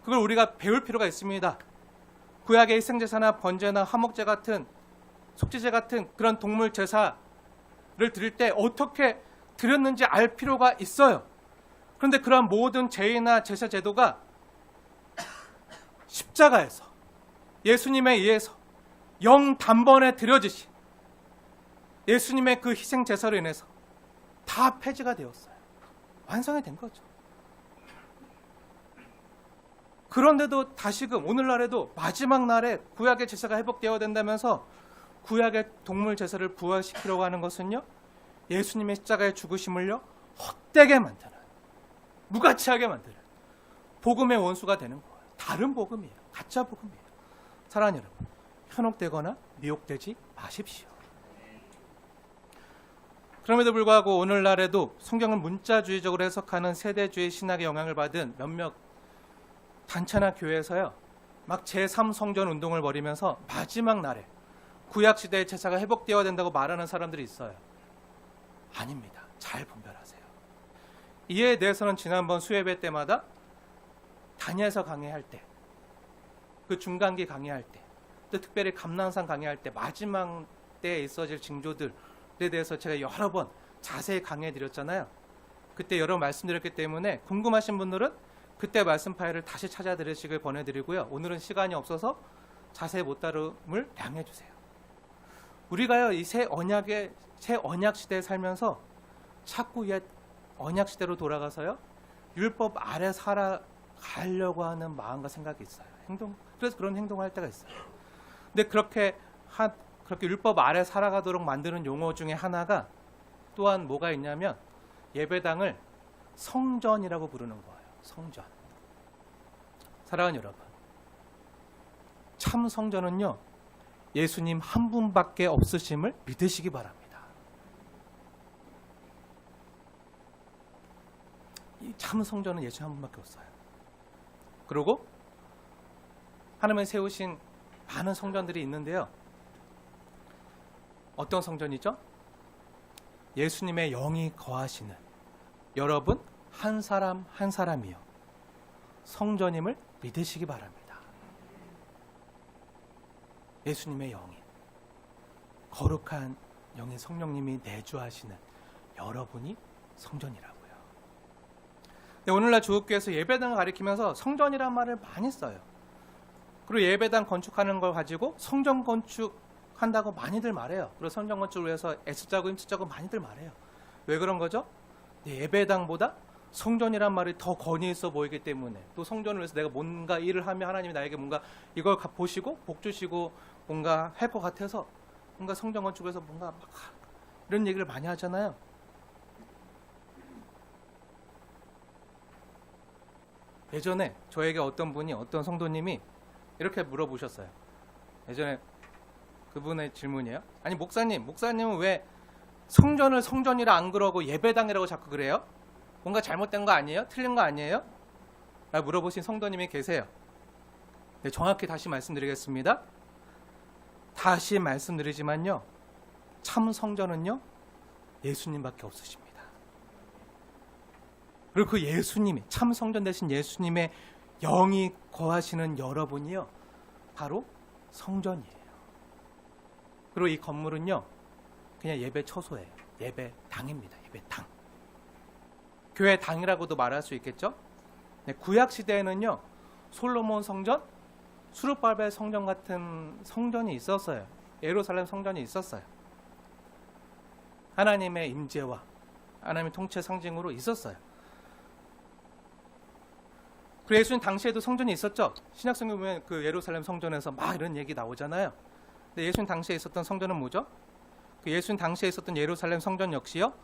그걸 우리가 배울 필요가 있습니다. 구약의 희생제사나 번제나 화목제 같은, 속죄제 같은 그런 동물 제사를 드릴 때 어떻게 드렸는지 알 필요가 있어요. 그런데 그런 모든 제의나 제사 제도가 십자가에서 예수님에 의해서 영 단번에 드려지신 예수님의 그 희생 제사로 인해서 다 폐지가 되었어요. 완성이 된 거죠. 그런데도 다시금 오늘날에도 마지막 날에 구약의 제사가 회복되어야 된다면서 구약의 동물 제사를 부활시키려고 하는 것은요, 예수님의 십자가의 죽으심을요, 헛되게 만드는, 무가치하게 만드는 복음의 원수가 되는 거예요. 다른 복음이에요. 가짜 복음이에요. 사랑하는 여러분, 현혹되거나 미혹되지 마십시오. 그럼에도 불구하고 오늘날에도 성경을 문자주의적으로 해석하는 세대주의 신학의 영향을 받은 몇몇 단체나 교회에서요, 막 제3성전 운동을 벌이면서 마지막 날에 구약시대의 제사가 회복되어야 된다고 말하는 사람들이 있어요. 아닙니다. 잘 분별하세요. 이에 대해서는 지난번 수예배 때마다 다니엘서 강의할 때, 그 중간기 강의할 때, 또 특별히 감난산 강의할 때 마지막 때에 있어질 징조들에 대해서 제가 여러 번 자세히 강의해 드렸잖아요. 그때 여러 번 말씀드렸기 때문에 궁금하신 분들은 그때 말씀 파일을 다시 찾아 들으시길 권해드리고요. 오늘은 시간이 없어서 자세히 못 다룸을 양해해 주세요. 우리가요, 이 새 언약 시대에 살면서 자꾸 옛 언약 시대로 돌아가서요, 율법 아래 살아가려고 하는 마음과 생각이 있어요. 그래서 그런 행동을 할 때가 있어요. 근데 그렇게 율법 아래 살아가도록 만드는 용어 중에 하나가 또한 뭐가 있냐면 예배당을 성전이라고 부르는 거예요. 성전. 사랑하는 여러분, 참 성전은요, 예수님 한 분밖에 없으심을 믿으시기 바랍니다. 이 참 성전은 예수님 한 분밖에 없어요. 그리고 하나님이 세우신 많은 성전들이 있는데요. 어떤 성전이죠? 예수님의 영이 거하시는 여러분 한 사람 한 사람이요 성전임을 믿으시기 바랍니다. 예수님의 영이 거룩한 영인 성령님이 내주하시는 여러분이 성전이라고요. 네, 오늘날 조국교회에서 예배당을 가리키면서 성전이란 말을 많이 써요. 그리고 예배당 건축하는 걸 가지고 성전 건축한다고 많이들 말해요. 그리고 성전 건축을 위해서 애쓰자고 힘쓰자고 많이들 말해요. 왜 그런 거죠? 네, 예배당보다 성전이란 말이 더 권위 있어 보이기 때문에, 또 성전을 위해서 내가 뭔가 일을 하면 하나님이 나에게 뭔가 이걸 보시고 복 주시고 뭔가 할 것 같아서 뭔가 성전 건축에서 뭔가 막 이런 얘기를 많이 하잖아요. 예전에 저에게 어떤 분이, 어떤 성도님이 이렇게 물어보셨어요. 예전에 그분의 질문이에요. 아니 목사님은 왜 성전을 성전이라 안 그러고 예배당이라고 자꾸 그래요? 뭔가 잘못된 거 아니에요? 틀린 거 아니에요? 라고 물어보신 성도님이 계세요. 네, 정확히 다시 말씀드리겠습니다. 다시 말씀드리지만요, 참 성전은요 예수님밖에 없으십니다. 그리고 그 예수님이, 참 성전 대신 예수님의 영이 거하시는 여러분이요 바로 성전이에요. 그리고 이 건물은요 그냥 예배 처소예요. 예배당입니다. 예배당. 교회 당이라고도 말할 수 있겠죠. 네, 구약 시대에는요 솔로몬 성전, 수르바벨 성전 같은 성전이 있었어요. 예루살렘 성전이 있었어요. 하나님의 임재와 하나님의 통치 상징으로 있었어요. 그리고 예수님 당시에도 성전이 있었죠. 신약성경 보면 그 예루살렘 성전에서 막 이런 얘기 나오잖아요. 근데 예수님 당시에 있었던 성전은 뭐죠? 그 예수님 당시에 있었던 예루살렘 성전 역시요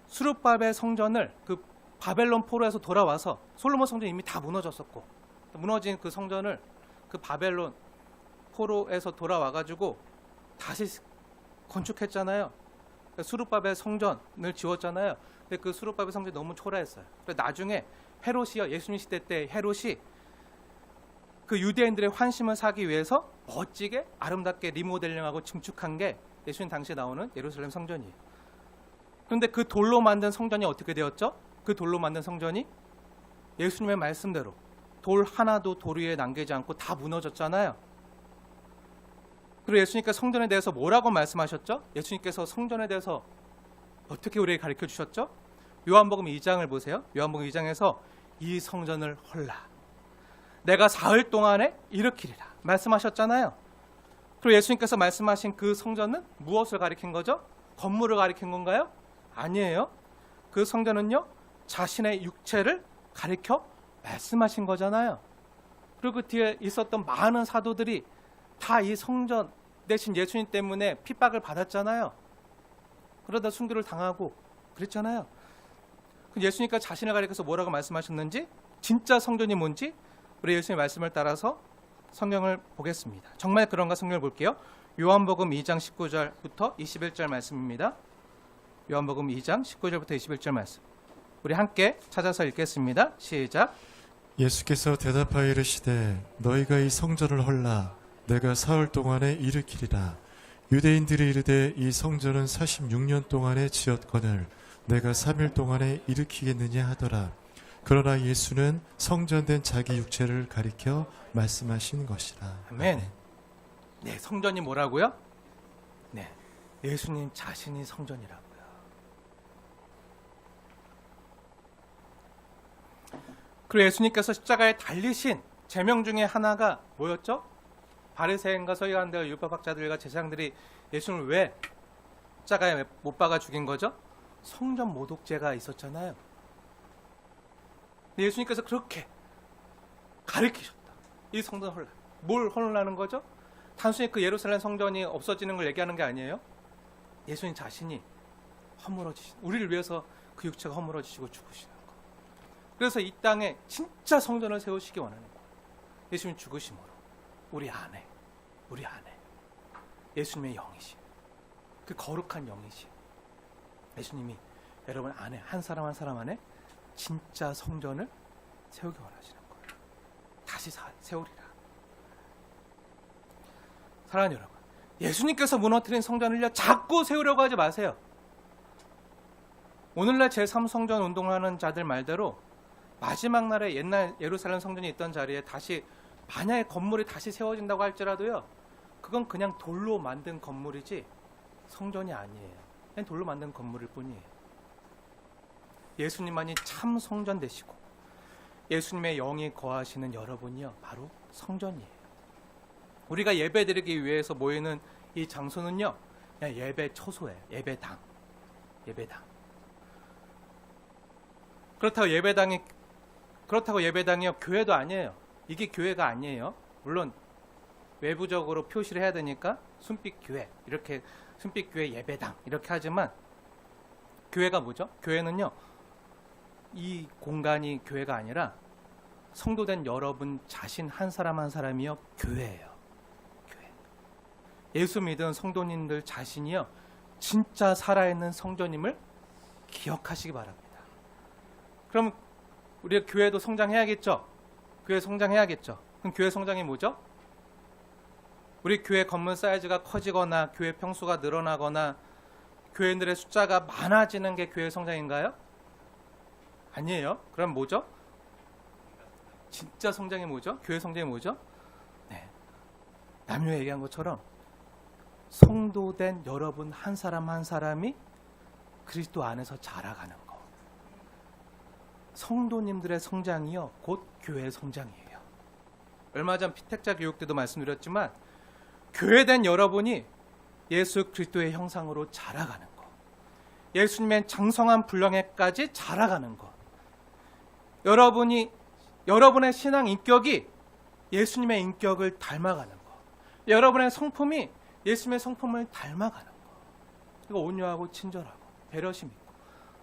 수르바벨 성전을 그 바벨론 포로에서 돌아와서, 솔로몬 성전 이미 다 무너졌었고, 무너진 그 성전을 그 바벨론 포로에서 돌아와가지고 다시 건축했잖아요. 수르바벨 성전을 지었잖아요. 근데 그 수르바벨 성전이 너무 초라했어요. 그래서 나중에 헤롯이요, 예수님 시대 때 헤롯이 그 유대인들의 환심을 사기 위해서 멋지게 아름답게 리모델링하고 증축한 게 예수님 당시에 나오는 예루살렘 성전이에요. 그런데 그 돌로 만든 성전이 어떻게 되었죠? 그 돌로 만든 성전이 예수님의 말씀대로 돌 하나도 돌 위에 남기지 않고 다 무너졌잖아요. 그리고 예수님께서 성전에 대해서 뭐라고 말씀하셨죠? 예수님께서 성전에 대해서 어떻게 우리에게 가르쳐 주셨죠? 요한복음 2장을 보세요. 요한복음 2장에서 이 성전을 헐라, 내가 사흘 동안에 일으키리라 말씀하셨잖아요. 그리고 예수님께서 말씀하신 그 성전은 무엇을 가리킨 거죠? 건물을 가리킨 건가요? 아니에요. 그 성전은요 자신의 육체를 가리켜 말씀하신 거잖아요. 그리고 그 뒤에 있었던 많은 사도들이 다 이 성전 대신 예수님 때문에 핍박을 받았잖아요. 그러다 순교를 당하고 그랬잖아요. 예수님께서 자신을 가리켜서 뭐라고 말씀하셨는지, 진짜 성전이 뭔지 우리 예수님의 말씀을 따라서 성경을 보겠습니다. 정말 그런가 성경을 볼게요. 요한복음 2장 19절부터 21절 말씀입니다. 요한복음 2장 19절부터 21절 말씀. 우리 함께 찾아서 읽겠습니다. 시작. 예수께서 대답하여 이르시되 너희가 이 성전을 헐라, 내가 사흘 동안에 일으키리라. 유대인들이 이르되 이 성전은 46년 동안에 지었거늘 내가 3일 동안에 일으키겠느냐 하더라. 그러나 예수는 성전된 자기 육체를 가리켜 말씀하신 것이라. 아멘. 네, 성전이 뭐라고요? 네, 예수님 자신이 성전이라고요. 그리고 예수님께서 십자가에 달리신 제명 중에 하나가 뭐였죠? 바리새인과 서기관들, 율법학자들과 제사장들이 예수님을 왜 십자가에 못 박아 죽인 거죠? 성전 모독죄가 있었잖아요. 예수님께서 그렇게 가르치셨다. 이 성전 헐라. 뭘 헐라는 거죠? 단순히 그 예루살렘 성전이 없어지는 걸 얘기하는 게 아니에요. 예수님 자신이 허물어지신, 우리를 위해서 그 육체가 허물어지시고 죽으시는 거. 그래서 이 땅에 진짜 성전을 세우시기 원하는 거예요. 예수님 죽으심으로 우리 안에 예수님의 영이신, 그 거룩한 영이신 예수님이 여러분 안에 한 사람 한 사람 안에 진짜 성전을 세우기 원하시는 거예요. 다시 세우리라. 사랑하는 여러분, 예수님께서 무너뜨린 성전을요 자꾸 세우려고 하지 마세요. 오늘날 제3성전 운동을 하는 자들 말대로 마지막 날에 옛날 예루살렘 성전이 있던 자리에 다시, 만약에 건물이 다시 세워진다고 할지라도요, 그건 그냥 돌로 만든 건물이지 성전이 아니에요. 그냥 돌로 만든 건물일 뿐이에요. 예수님만이 참 성전 되시고 예수님의 영이 거하시는 여러분이요 바로 성전이에요. 우리가 예배드리기 위해서 모이는 이 장소는요 그냥 예배 초소예요. 예배당. 그렇다고 예배당이요 교회도 아니에요. 이게 교회가 아니에요. 물론 외부적으로 표시를 해야 되니까 순빛교회, 이렇게 순빛교회 예배당 이렇게 하지만 교회가 뭐죠? 교회는요 이 공간이 교회가 아니라 성도된 여러분 자신 한 사람 한 사람이요 교회예요. 교회. 예수 믿은 성도님들 자신이요 진짜 살아있는 성전임을 기억하시기 바랍니다. 그럼 우리가 교회도 성장해야겠죠? 교회 성장해야겠죠? 그럼 교회 성장이 뭐죠? 우리 교회 건물 사이즈가 커지거나 교회 평수가 늘어나거나 교회들의 숫자가 많아지는 게 교회 성장인가요? 아니에요. 그럼 뭐죠? 진짜 성장이 뭐죠? 교회 성장이 뭐죠? 네. 남녀 얘기한 것처럼 성도된 여러분 한 사람 한 사람이 그리스도 안에서 자라가는 거. 성도님들의 성장이요 곧 교회의 성장이에요. 얼마 전 피택자 교육 때도 말씀드렸지만 교회된 여러분이 예수 그리스도의 형상으로 자라가는 거. 예수님의 장성한 분량에까지 자라가는 거. 여러분의 신앙 인격이 예수님의 인격을 닮아가는 거. 여러분의 성품이 예수님의 성품을 닮아가는 거. 이거 온유하고 친절하고 배려심 있고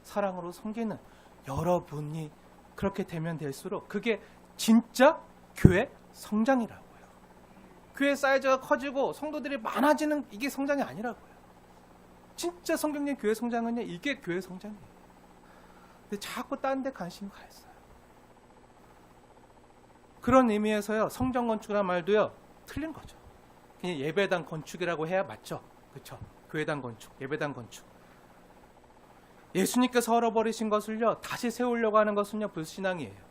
사랑으로 섬기는 여러분이 그렇게 되면 될수록 그게 진짜 교회 성장이라고요. 교회 사이즈가 커지고 성도들이 많아지는 이게 성장이 아니라고요. 진짜 성경적 교회 성장은요 이게 교회 성장이에요. 근데 자꾸 딴 데 관심이 가 있어요. 그런 의미에서요 성전 건축이라는 말도요 틀린 거죠. 그냥 예배당 건축이라고 해야 맞죠. 그렇죠? 교회당 건축, 예배당 건축. 예수님께서 헐어버리신 것을요 다시 세우려고 하는 것은요 불신앙이에요.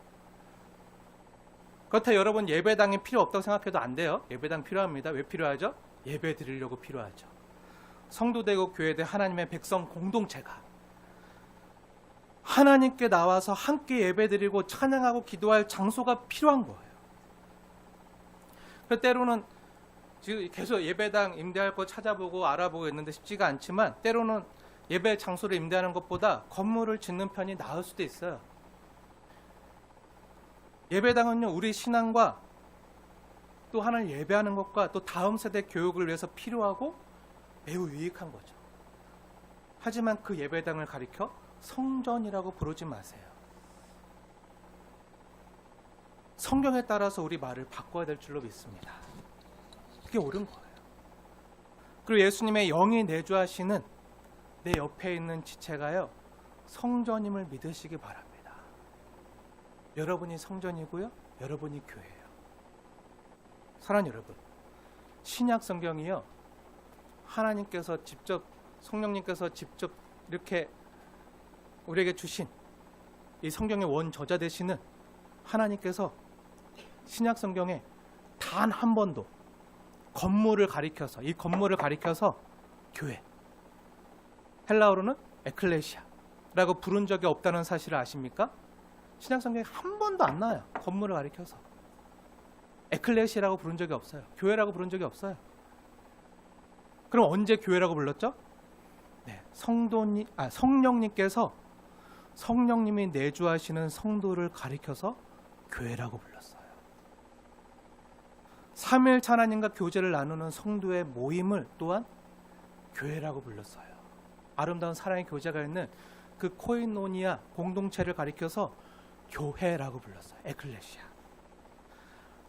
그렇다 여러분 예배당이 필요 없다고 생각해도 안 돼요. 예배당 필요합니다. 왜 필요하죠? 예배 드리려고 필요하죠. 성도되고 교회되 하나님의 백성 공동체가 하나님께 나와서 함께 예배드리고 찬양하고 기도할 장소가 필요한 거예요. 때로는 지금 계속 예배당 임대할 거 찾아보고 알아보고 있는데 쉽지가 않지만 때로는 예배 장소를 임대하는 것보다 건물을 짓는 편이 나을 수도 있어요. 예배당은요 우리 신앙과 또 하나님 예배하는 것과 또 다음 세대 교육을 위해서 필요하고 매우 유익한 거죠. 하지만 그 예배당을 가리켜 성전이라고 부르지 마세요. 성경에 따라서 우리 말을 바꿔야 될 줄로 믿습니다. 그게 옳은 거예요. 그리고 예수님의 영이 내주하시는 내 옆에 있는 지체가요 성전임을 믿으시기 바랍니다. 여러분이 성전이고요 여러분이 교회예요. 사랑하는 여러분, 신약 성경이요 하나님께서 직접 성령님께서 직접 이렇게 우리에게 주신 이 성경의 원저자 되시는 하나님께서 신약 성경에 단 한 번도 건물을 가리켜서 이 건물을 가리켜서 교회 헬라어로는 에클레시아라고 부른 적이 없다는 사실을 아십니까? 신약 성경에 한 번도 안 나와요. 건물을 가리켜서 에클레시아라고 부른 적이 없어요. 교회라고 부른 적이 없어요. 그럼 언제 교회라고 불렀죠? 네, 성령님께서 성령님이 내주하시는 성도를 가리켜서 교회라고 불렀어요. 삼일체 하나님과 교제를 나누는 성도의 모임을 또한 교회라고 불렀어요. 아름다운 사랑의 교제가 있는 그 코이노니아 공동체를 가리켜서 교회라고 불렀어요. 에클레시아.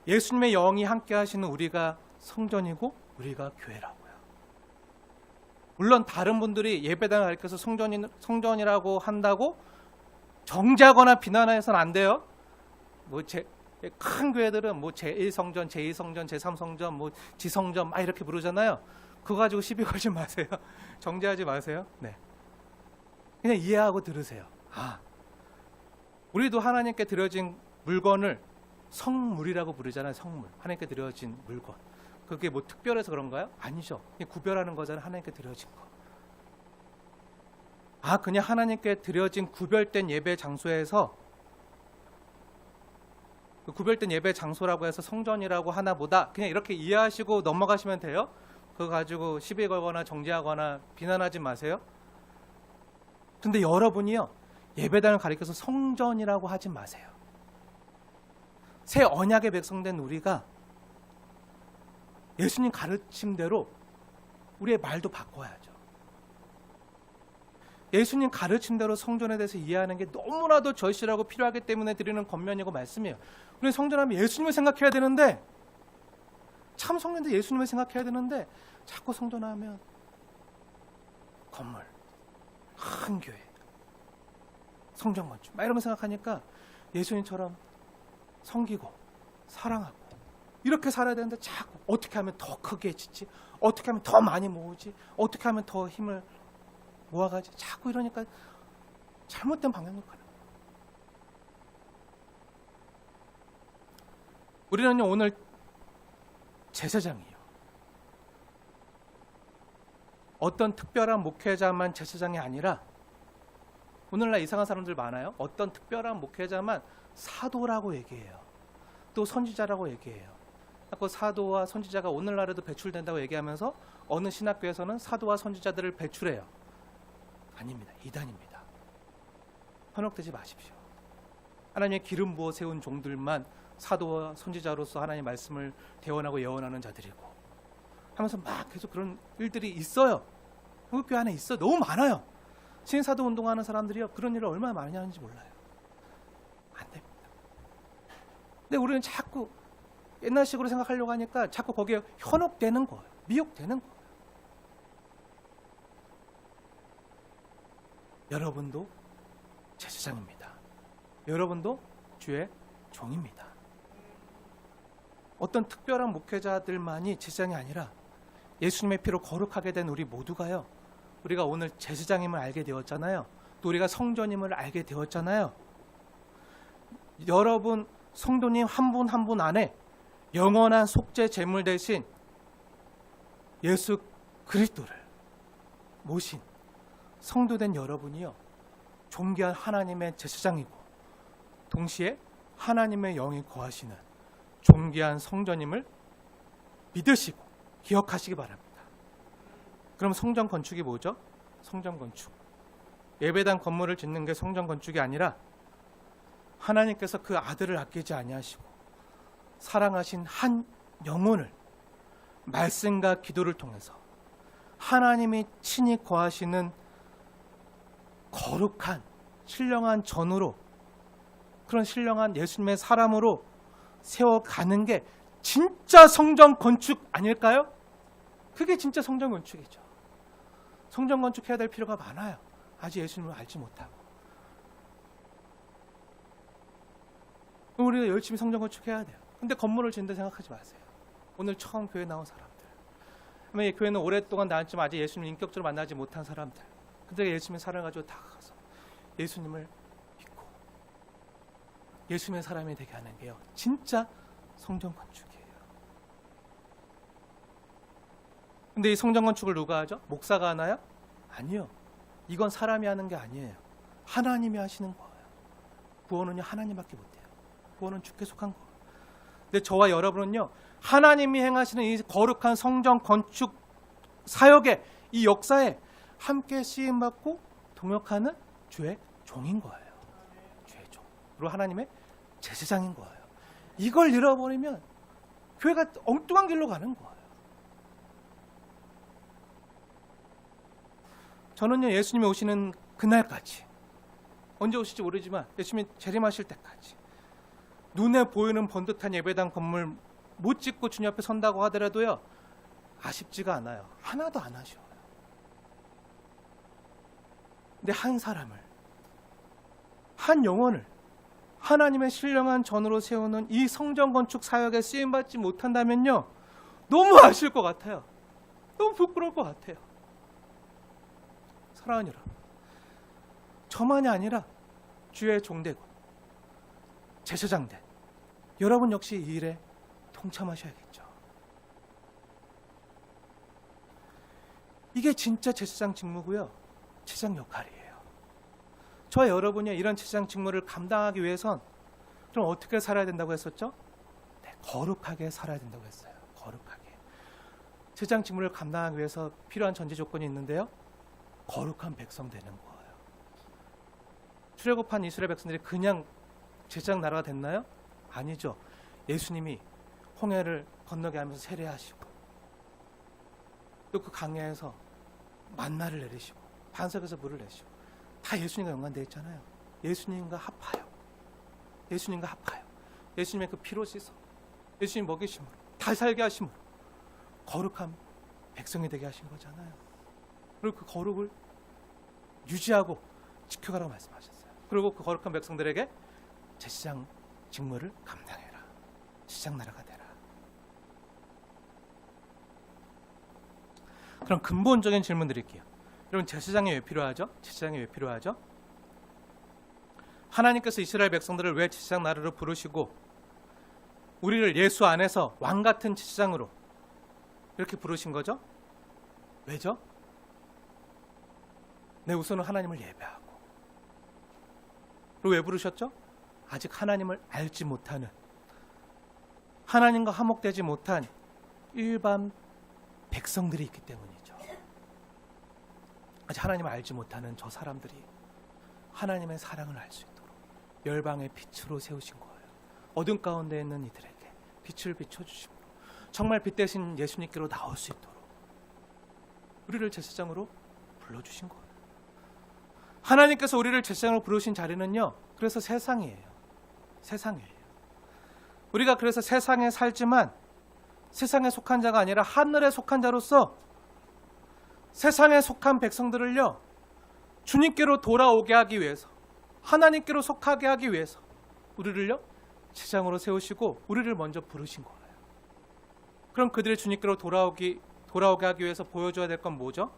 예수님의 영이 함께 하시는 우리가 성전이고 우리가 교회라고요. 물론 다른 분들이 예배당을 가리켜서 성전이라고 한다고 정죄하거나 비난해서는 안 돼요. 큰 교회들은 제1성전, 제2성전, 제3성전, 지성전 막 이렇게 부르잖아요. 그거 가지고 시비 걸지 마세요. 정죄하지 마세요. 네. 그냥 이해하고 들으세요. 우리도 하나님께 드려진 물건을 성물이라고 부르잖아요. 성물. 하나님께 드려진 물건. 그게 특별해서 그런가요? 아니죠. 그냥 구별하는 거잖아요. 하나님께 드려진 거. 그냥 하나님께 드려진 구별된 예배 장소에서 그 구별된 예배 장소라고 해서 성전이라고 하나보다 그냥 이렇게 이해하시고 넘어가시면 돼요. 그거 가지고 시비 걸거나 정죄하거나 비난하지 마세요. 근데 여러분이요, 예배당을 가리켜서 성전이라고 하지 마세요. 새 언약의 백성된 우리가 예수님 가르침대로 우리의 말도 바꿔야죠. 예수님 가르침대로 성전에 대해서 이해하는 게 너무나도 절실하고 필요하기 때문에 드리는 권면이고 말씀이에요. 우리 성전하면 예수님을 생각해야 되는데, 참 성전도 예수님을 생각해야 되는데 자꾸 성전하면 건물, 큰 교회, 성전 건축 막 이런 거 생각하니까 예수님처럼 섬기고 사랑하고 이렇게 살아야 되는데 자꾸 어떻게 하면 더 크게 짓지? 어떻게 하면 더 많이 모으지? 어떻게 하면 더 힘을 모아가지? 자꾸 이러니까 잘못된 방향으로 가는 거예요. 우리는요, 오늘 제사장이에요. 어떤 특별한 목회자만 제사장이 아니라, 오늘날 이상한 사람들 많아요. 어떤 특별한 목회자만 사도라고 얘기해요. 또 선지자라고 얘기해요. 그 사도와 선지자가 오늘날에도 배출된다고 얘기하면서 어느 신학교에서는 사도와 선지자들을 배출해요. 아닙니다. 이단입니다. 현혹되지 마십시오. 하나님의 기름 부어 세운 종들만 사도와 선지자로서 하나님의 말씀을 대언하고 예언하는 자들이고 하면서 막 계속 그런 일들이 있어요. 한국교회 안에 있어요. 너무 많아요. 신사도 운동하는 사람들이요, 그런 일을 얼마나 많이 하는지 몰라요. 안 됩니다. 근데 우리는 자꾸 옛날식으로 생각하려고 하니까 자꾸 거기에 현혹되는 거예요. 미혹되는 거예요. 여러분도 제사장입니다. 여러분도 주의 종입니다. 어떤 특별한 목회자들만이 제사장이 아니라 예수님의 피로 거룩하게 된 우리 모두가요, 우리가 오늘 제사장임을 알게 되었잖아요. 또 우리가 성전임을 알게 되었잖아요. 여러분 성도님 한 분 한 분 안에 영원한 속죄 제물 대신 예수 그리스도를 모신 성도된 여러분이요, 존귀한 하나님의 제사장이고 동시에 하나님의 영이 거하시는 존귀한 성전임을 믿으시고 기억하시기 바랍니다. 그럼 성전 건축이 뭐죠? 성전 건축. 예배당 건물을 짓는 게 성전 건축이 아니라 하나님께서 그 아들을 아끼지 아니하시고 사랑하신 한 영혼을 말씀과 기도를 통해서 하나님이 친히 거하시는 거룩한 신령한 전으로, 그런 신령한 예수님의 사람으로 세워가는 게 진짜 성전 건축 아닐까요? 그게 진짜 성전 건축이죠. 성전 건축해야 될 필요가 많아요. 아직 예수님을 알지 못하고. 우리가 열심히 성전 건축해야 돼요. 근데 건물을 짓는다 생각하지 마세요. 오늘 처음 교회 나온 사람들, 이 교회는 오랫동안 나왔지만 아직 예수님을 인격적으로 만나지 못한 사람들, 그들에게 예수님의 사랑을 가지고 다가가서 예수님을 믿고 예수님의 사람이 되게 하는 게요, 진짜 성전 건축이에요. 근데 이 성전 건축을 누가 하죠? 목사가 하나요? 아니요. 이건 사람이 하는 게 아니에요. 하나님이 하시는 거예요. 구원은요, 하나님밖에 못해요. 구원은 주께 속한 거예요. 근데 저와 여러분은요, 하나님이 행하시는 이 거룩한 성전 건축 사역의 이 역사에 함께 쓰임받고 동역하는 주의 종인 거예요. 주의 종. 그리고 하나님의 제사장인 거예요. 이걸 잃어버리면 교회가 엉뚱한 길로 가는 거예요. 저는요, 예수님이 오시는 그날까지, 언제 오실지 모르지만 예수님이 재림하실 때까지 눈에 보이는 번듯한 예배당 건물 못 짓고 주님 앞에 선다고 하더라도요, 아쉽지가 않아요. 하나도 안 아쉬워요. 근데 한 사람을, 한 영혼을 하나님의 신령한 전으로 세우는 이 성전 건축 사역에 쓰임받지 못한다면요, 너무 아쉬울 것 같아요. 너무 부끄러울 것 같아요. 사랑하는 여러분, 저만이 아니라 주의 종되고 제사장된 여러분 역시 이 일에 동참하셔야겠죠. 이게 진짜 제사장 직무고요, 제사장 역할이에요. 저와 여러분이 이런 제사장 직무를 감당하기 위해선 그럼 어떻게 살아야 된다고 했었죠? 네, 거룩하게 살아야 된다고 했어요. 거룩하게. 제사장 직무를 감당하기 위해서 필요한 전제 조건이 있는데요, 거룩한 백성 되는 거예요. 출애굽한 이스라엘 백성들이 그냥 제사장 나라가 됐나요? 아니죠. 예수님이 홍해를 건너게 하면서 세례하시고, 또 그 강야에서 만나를 내리시고, 반석에서 물을 내시고, 다 예수님과 연관되어 있잖아요. 예수님과 합하여, 예수님과 합하여, 예수님의 그 피로 씻어, 예수님 먹이심으로, 다시 살게 하심으로 거룩한 백성이 되게 하신 거잖아요. 그리고 그 거룩을 유지하고 지켜가라고 말씀하셨어요. 그리고 그 거룩한 백성들에게 제사장 직무를 감당해라, 제사장 나라가 되라. 그럼 근본적인 질문 드릴게요. 여러분, 제사장이 왜 필요하죠? 제사장이 왜 필요하죠? 하나님께서 이스라엘 백성들을 왜 제사장 나라로 부르시고 우리를 예수 안에서 왕 같은 제사장으로 이렇게 부르신 거죠? 왜죠? 네, 우선은 하나님을 예배하고, 그리고 왜 부르셨죠? 아직 하나님을 알지 못하는, 하나님과 화목되지 못한 일반 백성들이 있기 때문이죠. 아직 하나님을 알지 못하는 저 사람들이 하나님의 사랑을 알 수 있도록 열방의 빛으로 세우신 거예요. 어둠 가운데 있는 이들에게 빛을 비춰주심으로 정말 빛 대신 예수님께로 나올 수 있도록 우리를 제사장으로 불러주신 거예요. 하나님께서 우리를 제사장으로 부르신 자리는요, 그래서 세상이에요. 세상이에요. 우리가 그래서 세상에 살지만 세상에 속한 자가 아니라 하늘에 속한 자로서 세상에 속한 백성들을요, 주님께로 돌아오게 하기 위해서, 하나님께로 속하게 하기 위해서 우리를요, 제사장으로 세우시고 우리를 먼저 부르신 거예요. 그럼 그들이 주님께로 돌아오게 하기 위해서 보여줘야 될 건 뭐죠?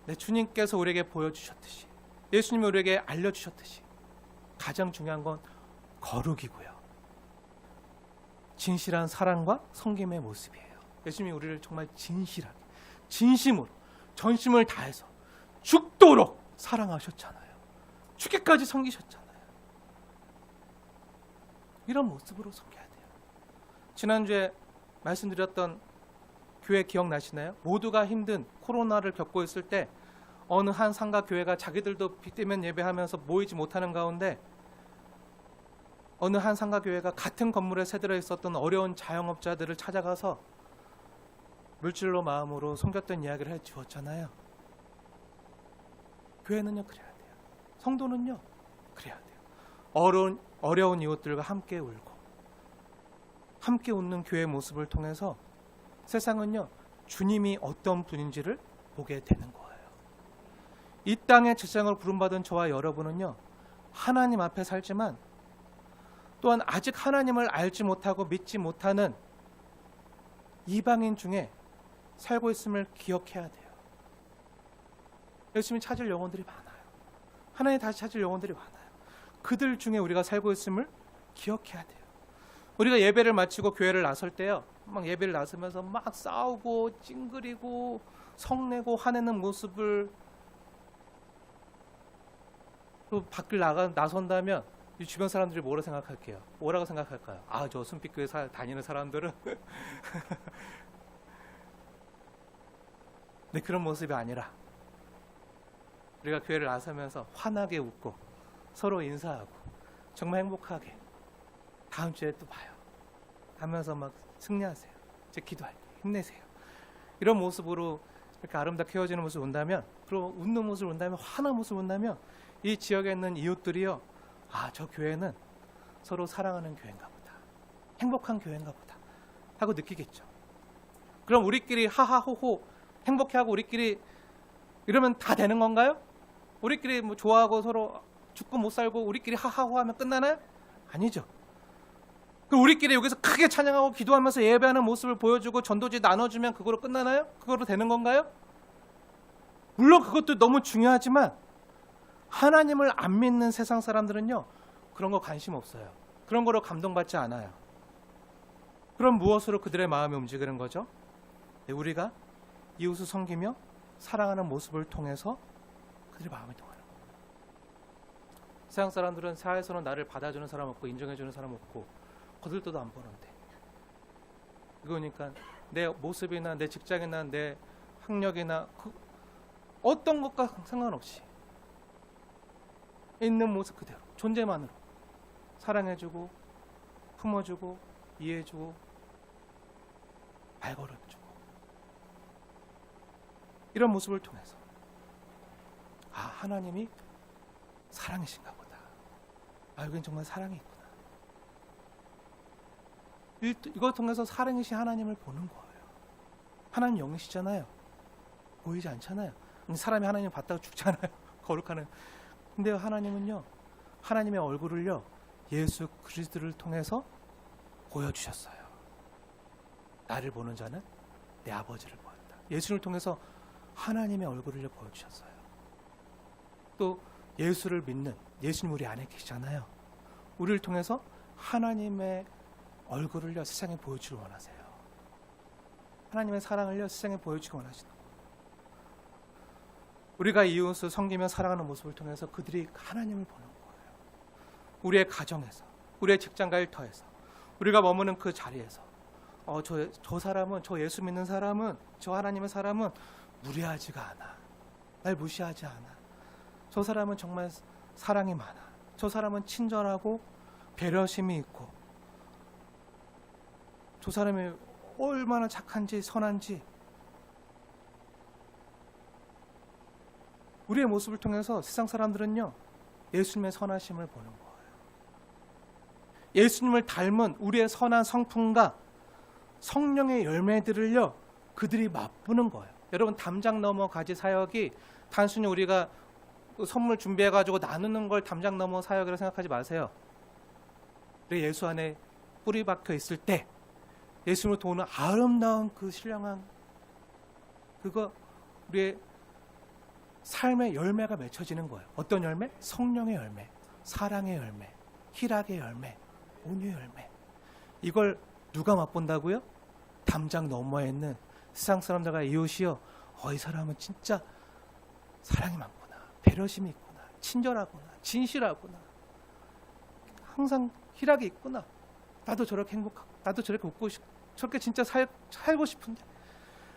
네, 주님께서 우리에게 보여주셨듯이, 예수님이 우리에게 알려주셨듯이 가장 중요한 건 거룩이고요, 진실한 사랑과 섬김의 모습이에요. 예수님이 우리를 정말 진실하게, 진심으로, 전심을 다해서 죽도록 사랑하셨잖아요. 죽기까지 섬기셨잖아요. 이런 모습으로 섬겨야 돼요. 지난주에 말씀드렸던 교회 기억나시나요? 모두가 힘든 코로나를 겪고 있을 때 어느 한 상가 교회가 자기들도 비대면 예배하면서 모이지 못하는 가운데 어느 한 상가 교회가 같은 건물에 새들어 있었던 어려운 자영업자들을 찾아가서 물질로 마음으로 섬겼던 이야기를 해주었잖아요. 교회는요, 그래야 돼요. 성도는요, 그래야 돼요. 어려운 이웃들과 함께 울고 함께 웃는 교회의 모습을 통해서 세상은요, 주님이 어떤 분인지를 보게 되는 거예요. 이 땅의 제사장으로 부름받은 저와 여러분은요, 하나님 앞에 살지만 또한 아직 하나님을 알지 못하고 믿지 못하는 이방인 중에 살고 있음을 기억해야 돼요. 열심히 찾을 영혼들이 많아요. 하나님 다시 찾을 영혼들이 많아요. 그들 중에 우리가 살고 있음을 기억해야 돼요. 우리가 예배를 마치고 교회를 나설 때요, 막 예배를 나서면서 막 싸우고 찡그리고 성내고 화내는 모습을 또 밖을 나선다면 이 주변 사람들이 뭐라고 생각할게요? 뭐라고 생각할까요? 아, 저 순빛교회 다니는 사람들은 네, 그런 모습이 아니라 우리가 교회를 나서면서 환하게 웃고 서로 인사하고 정말 행복하게 다음 주에 또 봐요 하면서 막 승리하세요, 이제 기도할게요, 힘내세요, 이런 모습으로 이렇게 아름답게 헤어지는 모습을 본다면 그리고 웃는 모습을 본다면, 환한 모습을 본다면 이 지역에 있는 이웃들이요, 아, 저 교회는 서로 사랑하는 교회인가 보다, 행복한 교회인가 보다 하고 느끼겠죠. 그럼 우리끼리 하하호호 행복해하고 우리끼리 이러면 다 되는 건가요? 우리끼리 뭐 좋아하고 서로 죽고 못 살고 우리끼리 하하호 하면 끝나나요? 아니죠. 그럼 우리끼리 여기서 크게 찬양하고 기도하면서 예배하는 모습을 보여주고 전도지 나눠주면 그거로 끝나나요? 그거로 되는 건가요? 물론 그것도 너무 중요하지만 하나님을 안 믿는 세상 사람들은요, 그런 거 관심 없어요. 그런 거로 감동받지 않아요. 그럼 무엇으로 그들의 마음이 움직이는 거죠? 우리가 이웃을 섬기며 사랑하는 모습을 통해서 그들의 마음이 통하는 거예요. 세상 사람들은 사회에서는 나를 받아주는 사람 없고 인정해주는 사람 없고 거들떠도 안 보는데, 그러니까 내 모습이나 내 직장이나 내 학력이나 어떤 것과 상관없이 있는 모습 그대로 존재만으로 사랑해주고 품어주고 이해해주고 말 걸어주고, 이런 모습을 통해서 아, 하나님이 사랑이신가 보다, 아, 여긴 정말 사랑이 있구나, 이걸 통해서 사랑이신 하나님을 보는 거예요. 하나님 영이시잖아요. 보이지 않잖아요. 사람이 하나님 봤다가 죽잖아요. 거룩하는. 근데 하나님은요, 하나님의 얼굴을요, 예수 그리스도를 통해서 보여주셨어요. 나를 보는 자는 내 아버지를 보았다. 예수를 통해서 하나님의 얼굴을 보여주셨어요. 또 예수를 믿는, 예수님 우리 안에 계시잖아요. 우리를 통해서 하나님의 얼굴을요, 세상에 보여주길 원하세요. 하나님의 사랑을요, 세상에 보여주기 원하시는 거예요. 우리가 이웃을 섬기며 사랑하는 모습을 통해서 그들이 하나님을 보는 거예요. 우리의 가정에서, 우리의 직장과 일터에서, 우리가 머무는 그 자리에서 저 사람은, 저 예수 믿는 사람은, 저 하나님의 사람은 무례하지가 않아, 날 무시하지 않아, 저 사람은 정말 사랑이 많아, 저 사람은 친절하고 배려심이 있고, 저 사람이 얼마나 착한지 선한지, 우리의 모습을 통해서 세상 사람들은요, 예수님의 선하심을 보는 거예요. 예수님을 닮은 우리의 선한 성품과 성령의 열매들을요, 그들이 맛보는 거예요. 여러분, 담장 넘어 가지 사역이 단순히 우리가 선물 준비해가지고 나누는 걸 담장 넘어 사역이라고 생각하지 마세요. 우리 예수 안에 뿌리 박혀 있을 때 예수님을 도우는 아름다운 그 신령한 그거, 우리의 삶의 열매가 맺혀지는 거예요. 어떤 열매? 성령의 열매, 사랑의 열매, 희락의 열매, 온유의 열매. 이걸 누가 맛본다고요? 담장 너머에 있는 세상 사람들과 이웃이요, 이 사람은 진짜 사랑이 많구나, 배려심이 있구나, 친절하구나, 진실하구나, 항상 희락이 있구나, 나도 저렇게 행복하고, 나도 저렇게 웃고 싶고, 저렇게 진짜 살고 싶은데,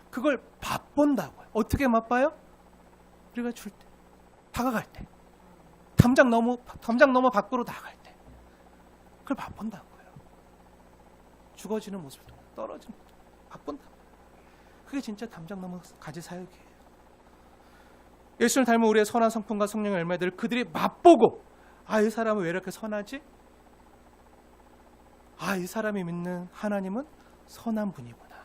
그걸 맛본다고요. 어떻게 맛봐요? 우리가 줄 때, 다가갈 때, 담장 넘어 밖으로 나갈 때, 그걸 맛본다고요. 죽어지는 모습을 통해, 떨어지는 모습을 맛본다고요. 그게 진짜 담장 넘어 가지 사역이에요. 예수를 닮은 우리의 선한 성품과 성령의 열매들을 그들이 맛보고, 아, 이 사람은 왜 이렇게 선하지? 아, 이 사람이 믿는 하나님은 선한 분이구나.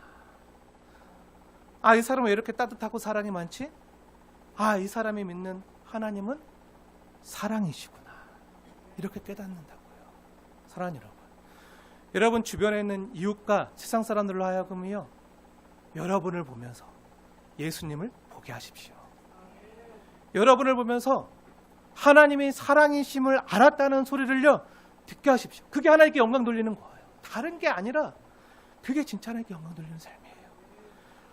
아, 이 사람은 왜 이렇게 따뜻하고 사랑이 많지? 아, 이 사람이 믿는 하나님은 사랑이시구나. 이렇게 깨닫는다고요. 사랑하는 여러분, 여러분 주변에 있는 이웃과 세상 사람들로 하여금요, 여러분을 보면서 예수님을 보게 하십시오. 여러분을 보면서 하나님이 사랑이심을 알았다는 소리를요, 듣게 하십시오. 그게 하나님께 영광 돌리는 거예요. 다른 게 아니라 그게 진짜 하나님께 영광 돌리는 삶이에요.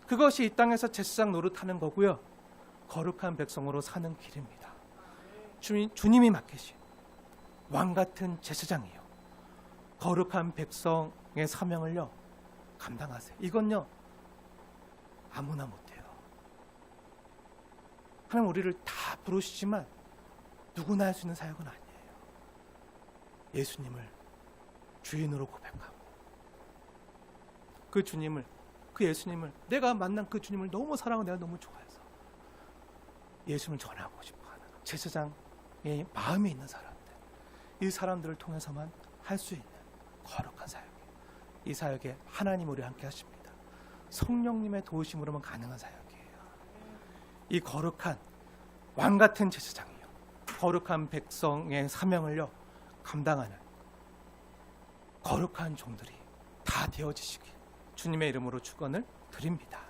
그것이 이 땅에서 제사장 노릇하는 거고요, 거룩한 백성으로 사는 길입니다. 주님이 맡기신 왕 같은 제사장이요, 거룩한 백성의 사명을요, 감당하세요. 이건요, 아무나 못해요. 하나님 우리를 다 부르시지만 누구나 할 수 있는 사역은 아니에요. 예수님을 주인으로 고백하고, 그 주님을, 그 예수님을, 내가 만난 그 주님을 너무 사랑하고 내가 너무 좋아해서 예수님을 전하고 싶어하는 제사장의 마음이 있는 사람들, 이 사람들을 통해서만 할 수 있는 거룩한 사역이에요. 이 사역에 하나님 우리 함께 하십니다. 성령님의 도우심으로만 가능한 사역이에요. 이 거룩한 왕 같은 제사장이요, 거룩한 백성의 사명을요 감당하는 거룩한 종들이 다 되어지시길 주님의 이름으로 축원을 드립니다.